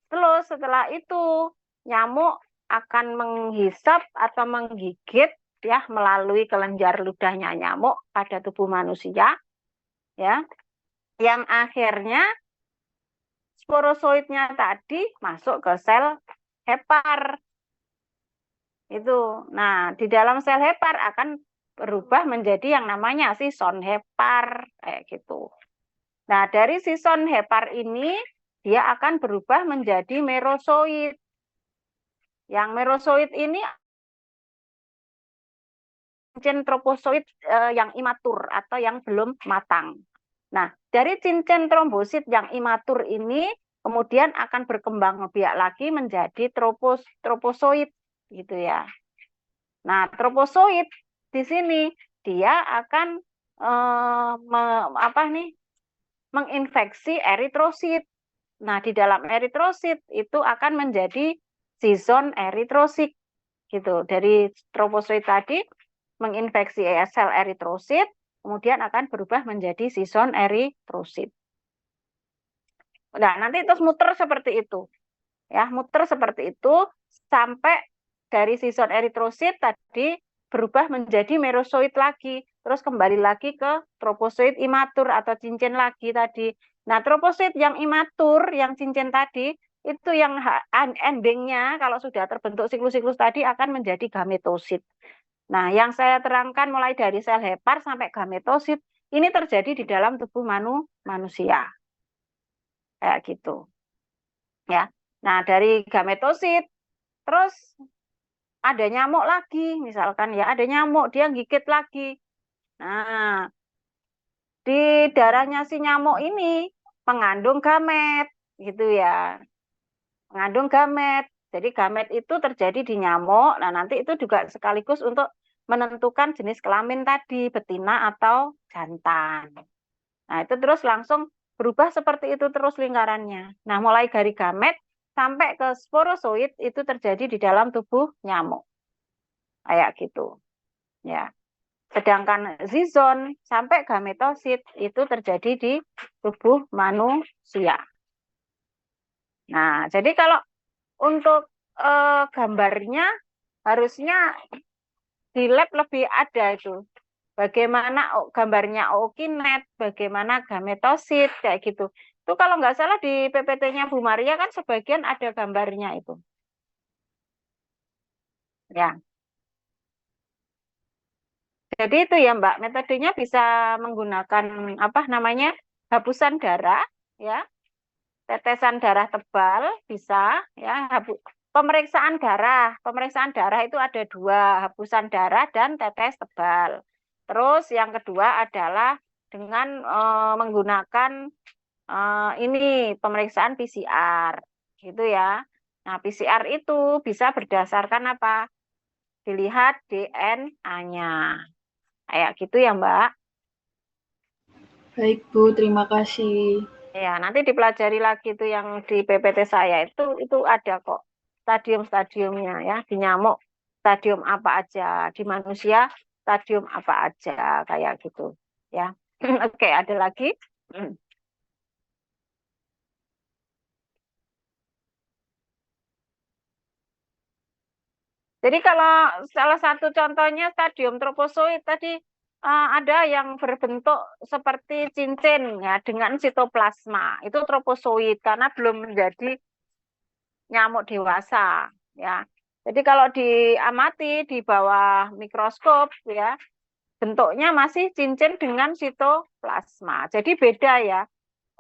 Terus setelah itu nyamuk akan menghisap atau menggigit ya melalui kelenjar ludahnya nyamuk pada tubuh manusia ya yang akhirnya sporozoitnya tadi masuk ke sel hepar itu. Nah, di dalam sel hepar akan berubah menjadi yang namanya sison hepar kayak gitu. Nah, dari sison hepar ini dia akan berubah menjadi merozoit. Yang merozoit ini cincin tropozoit yang imatur atau yang belum matang. Nah, dari cincin trombosit yang imatur ini kemudian akan berkembang biak lagi menjadi tropozoit gitu ya. Nah, tropozoit di sini dia akan apa nih menginfeksi eritrosit. Nah, di dalam eritrosit itu akan menjadi sison eritrosit gitu. Dari tropozoit tadi menginfeksi sel eritrosit, kemudian akan berubah menjadi sison eritrosit. Nah, nanti terus muter seperti itu. Ya, muter seperti itu sampai dari sison eritrosit tadi berubah menjadi merozoit lagi, terus kembali lagi ke tropozoit imatur atau cincin lagi tadi. Nah, tropozoit yang imatur, yang cincin tadi, itu yang endingnya kalau sudah terbentuk siklus-siklus tadi akan menjadi gametosit. Nah, yang saya terangkan mulai dari sel hepar sampai gametosit, ini terjadi di dalam tubuh manusia. kayak gitu. Ya. Nah, dari gametosit terus ada nyamuk lagi, misalkan ya ada nyamuk dia gigit lagi. Nah, di darahnya si nyamuk ini mengandung gamet, gitu ya. Mengandung gamet. Jadi gamet itu terjadi di nyamuk. Nah, nanti itu juga sekaligus untuk menentukan jenis kelamin tadi, betina atau jantan. Nah, itu terus langsung berubah seperti itu terus lingkarannya. Nah, mulai dari gamet sampai ke sporozoid itu terjadi di dalam tubuh nyamuk. Kayak gitu. Ya. Sedangkan zizon sampai gametosit itu terjadi di tubuh manusia. Nah, jadi kalau untuk gambarnya harusnya di lab lebih ada itu. Bagaimana gambarnya ookinet, bagaimana gametosit, kayak gitu. Itu kalau nggak salah di PPT-nya Bu Maria kan sebagian ada gambarnya itu. Ya, jadi itu ya Mbak, metodenya bisa menggunakan apa namanya hapusan darah, ya, tetesan darah tebal bisa, ya, pemeriksaan darah itu ada dua, hapusan darah dan tetes tebal. Terus yang kedua adalah dengan menggunakan ini pemeriksaan PCR, gitu ya. Nah, PCR itu bisa berdasarkan apa? Dilihat DNA-nya. Kayak gitu ya, Mbak. Baik, Bu, terima kasih. Ya, nanti dipelajari lagi itu yang di PPT saya itu ada kok stadium-stadiumnya ya, di nyamuk stadium apa aja, di manusia stadium apa aja kayak gitu ya. Oke, ada lagi. Jadi kalau salah satu contohnya stadium tropozoid tadi ada yang berbentuk seperti cincin ya dengan sitoplasma. Itu tropozoid karena belum menjadi nyamuk dewasa ya. Jadi kalau diamati di bawah mikroskop ya, bentuknya masih cincin dengan sitoplasma. Jadi beda ya.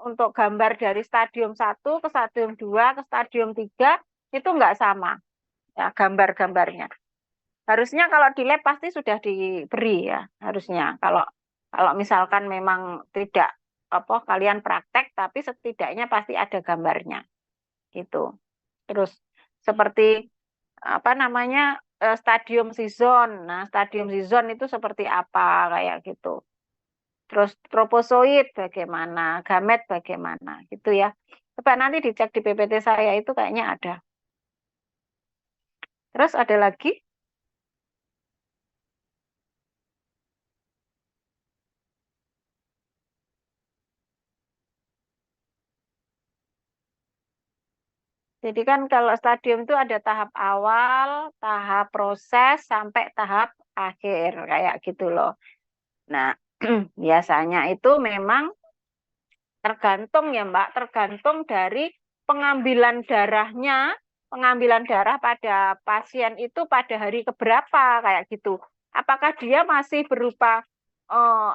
Untuk gambar dari stadium 1 ke stadium 2 ke stadium 3 itu enggak sama ya gambar-gambarnya. Harusnya kalau di lab pasti sudah diberi ya, harusnya. Kalau kalau misalkan memang tidak apa kalian praktek tapi setidaknya pasti ada gambarnya gitu. Terus seperti apa namanya stadium season. Nah, stadium season itu seperti apa kayak gitu. Terus tropozoid bagaimana, gamet bagaimana gitu ya. Coba nanti dicek di PPT saya itu kayaknya ada. Terus ada lagi. Jadi kan kalau stadium itu ada tahap awal, tahap proses, sampai tahap akhir, kayak gitu loh. Nah, biasanya itu memang tergantung ya Mbak, tergantung dari pengambilan darah pada pasien itu pada hari keberapa, kayak gitu. Apakah dia masih berupa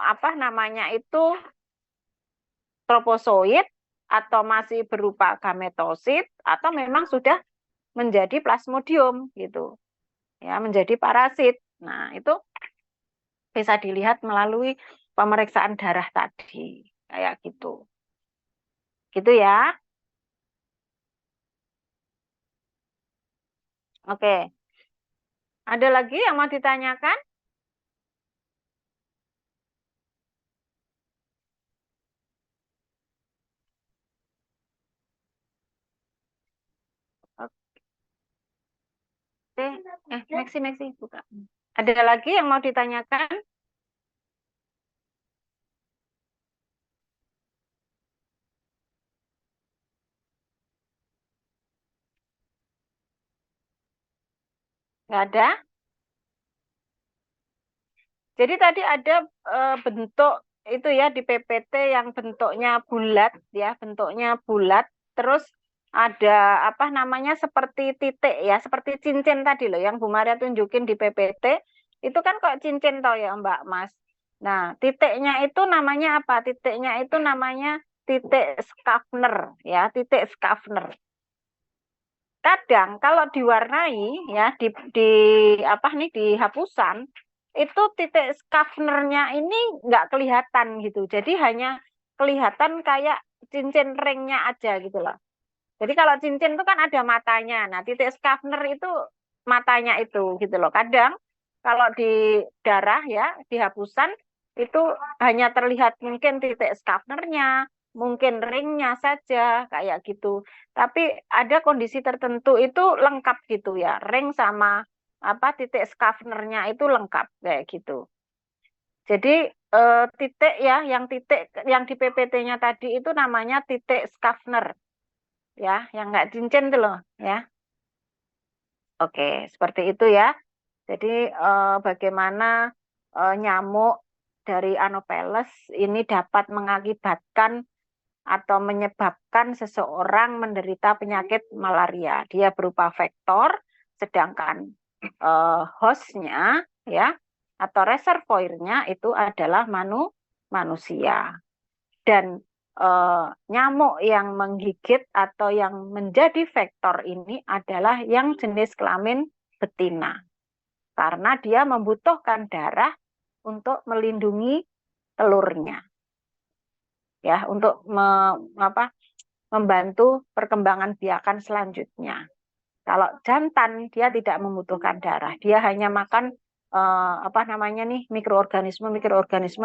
apa namanya itu tropozoid, atau masih berupa gametosit, atau memang sudah menjadi plasmodium gitu ya, menjadi parasit. Nah, itu bisa dilihat melalui pemeriksaan darah tadi kayak gitu. Gitu ya. Oke. Ada lagi yang mau ditanyakan? Oke. Maxi buka. Ada lagi yang mau ditanyakan? Nggak ada. Jadi tadi ada bentuk itu ya di PPT yang bentuknya bulat ya, bentuknya bulat. Terus ada apa namanya seperti titik ya, seperti cincin tadi loh yang Bu Maria tunjukin di PPT. Itu kan kok cincin toh ya Mbak Mas. Nah, titiknya itu namanya apa? Titiknya itu namanya titik Schaffner ya, titik Schaffner. Kadang kalau diwarnai ya di apa nih di hapusan itu titik Schaffnernya ini nggak kelihatan gitu. Jadi hanya kelihatan kayak cincin ringnya aja gitu loh. Jadi kalau cincin itu kan ada matanya. Nah, titik Schaffner itu matanya itu gitu loh. Kadang kalau di darah ya, di hapusan itu hanya terlihat mungkin titik Schaffnernya, mungkin ringnya saja kayak gitu. Tapi ada kondisi tertentu itu lengkap gitu ya. Ring sama apa titik Schaffnernya itu lengkap kayak gitu. Jadi titik ya, titik yang di PPT-nya tadi itu namanya titik Schaffner ya, yang nggak cincin tuh loh ya. Oke, seperti itu ya. Jadi bagaimana nyamuk dari Anopheles ini dapat mengakibatkan atau menyebabkan seseorang menderita penyakit malaria. Dia berupa vektor, sedangkan hostnya ya atau reservoirnya itu adalah manusia. Dan nyamuk yang menggigit atau yang menjadi vektor ini adalah yang jenis kelamin betina. Karena dia membutuhkan darah untuk melindungi telurnya. Ya, untuk membantu perkembangan biakan selanjutnya. Kalau jantan dia tidak membutuhkan darah, dia hanya makan apa namanya nih mikroorganisme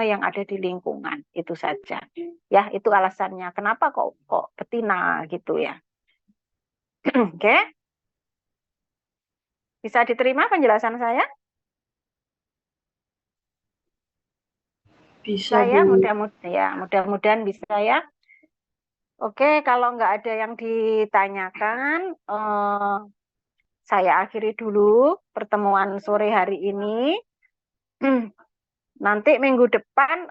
yang ada di lingkungan itu saja. Ya, itu alasannya kenapa kok betina gitu ya. Oke. Bisa diterima penjelasan saya? Bisa, Ya, Bu. mudah-mudahan bisa ya. Oke, kalau nggak ada yang ditanyakan, saya akhiri dulu pertemuan sore hari ini. Nanti minggu depan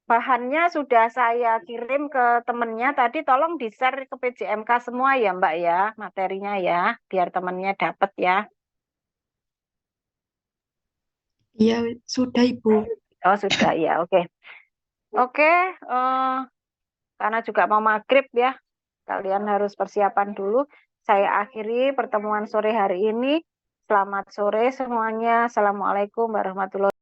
bahannya sudah saya kirim ke temennya. Tadi tolong di-share ke PJMK semua ya Mbak ya, materinya ya, biar temennya dapat ya. Iya, sudah Ibu. Oh sudah ya, oke. Oke, karena juga mau maghrib ya, kalian harus persiapan dulu. Saya akhiri pertemuan sore hari ini. Selamat sore semuanya. Assalamualaikum warahmatullahi wabarakatuh.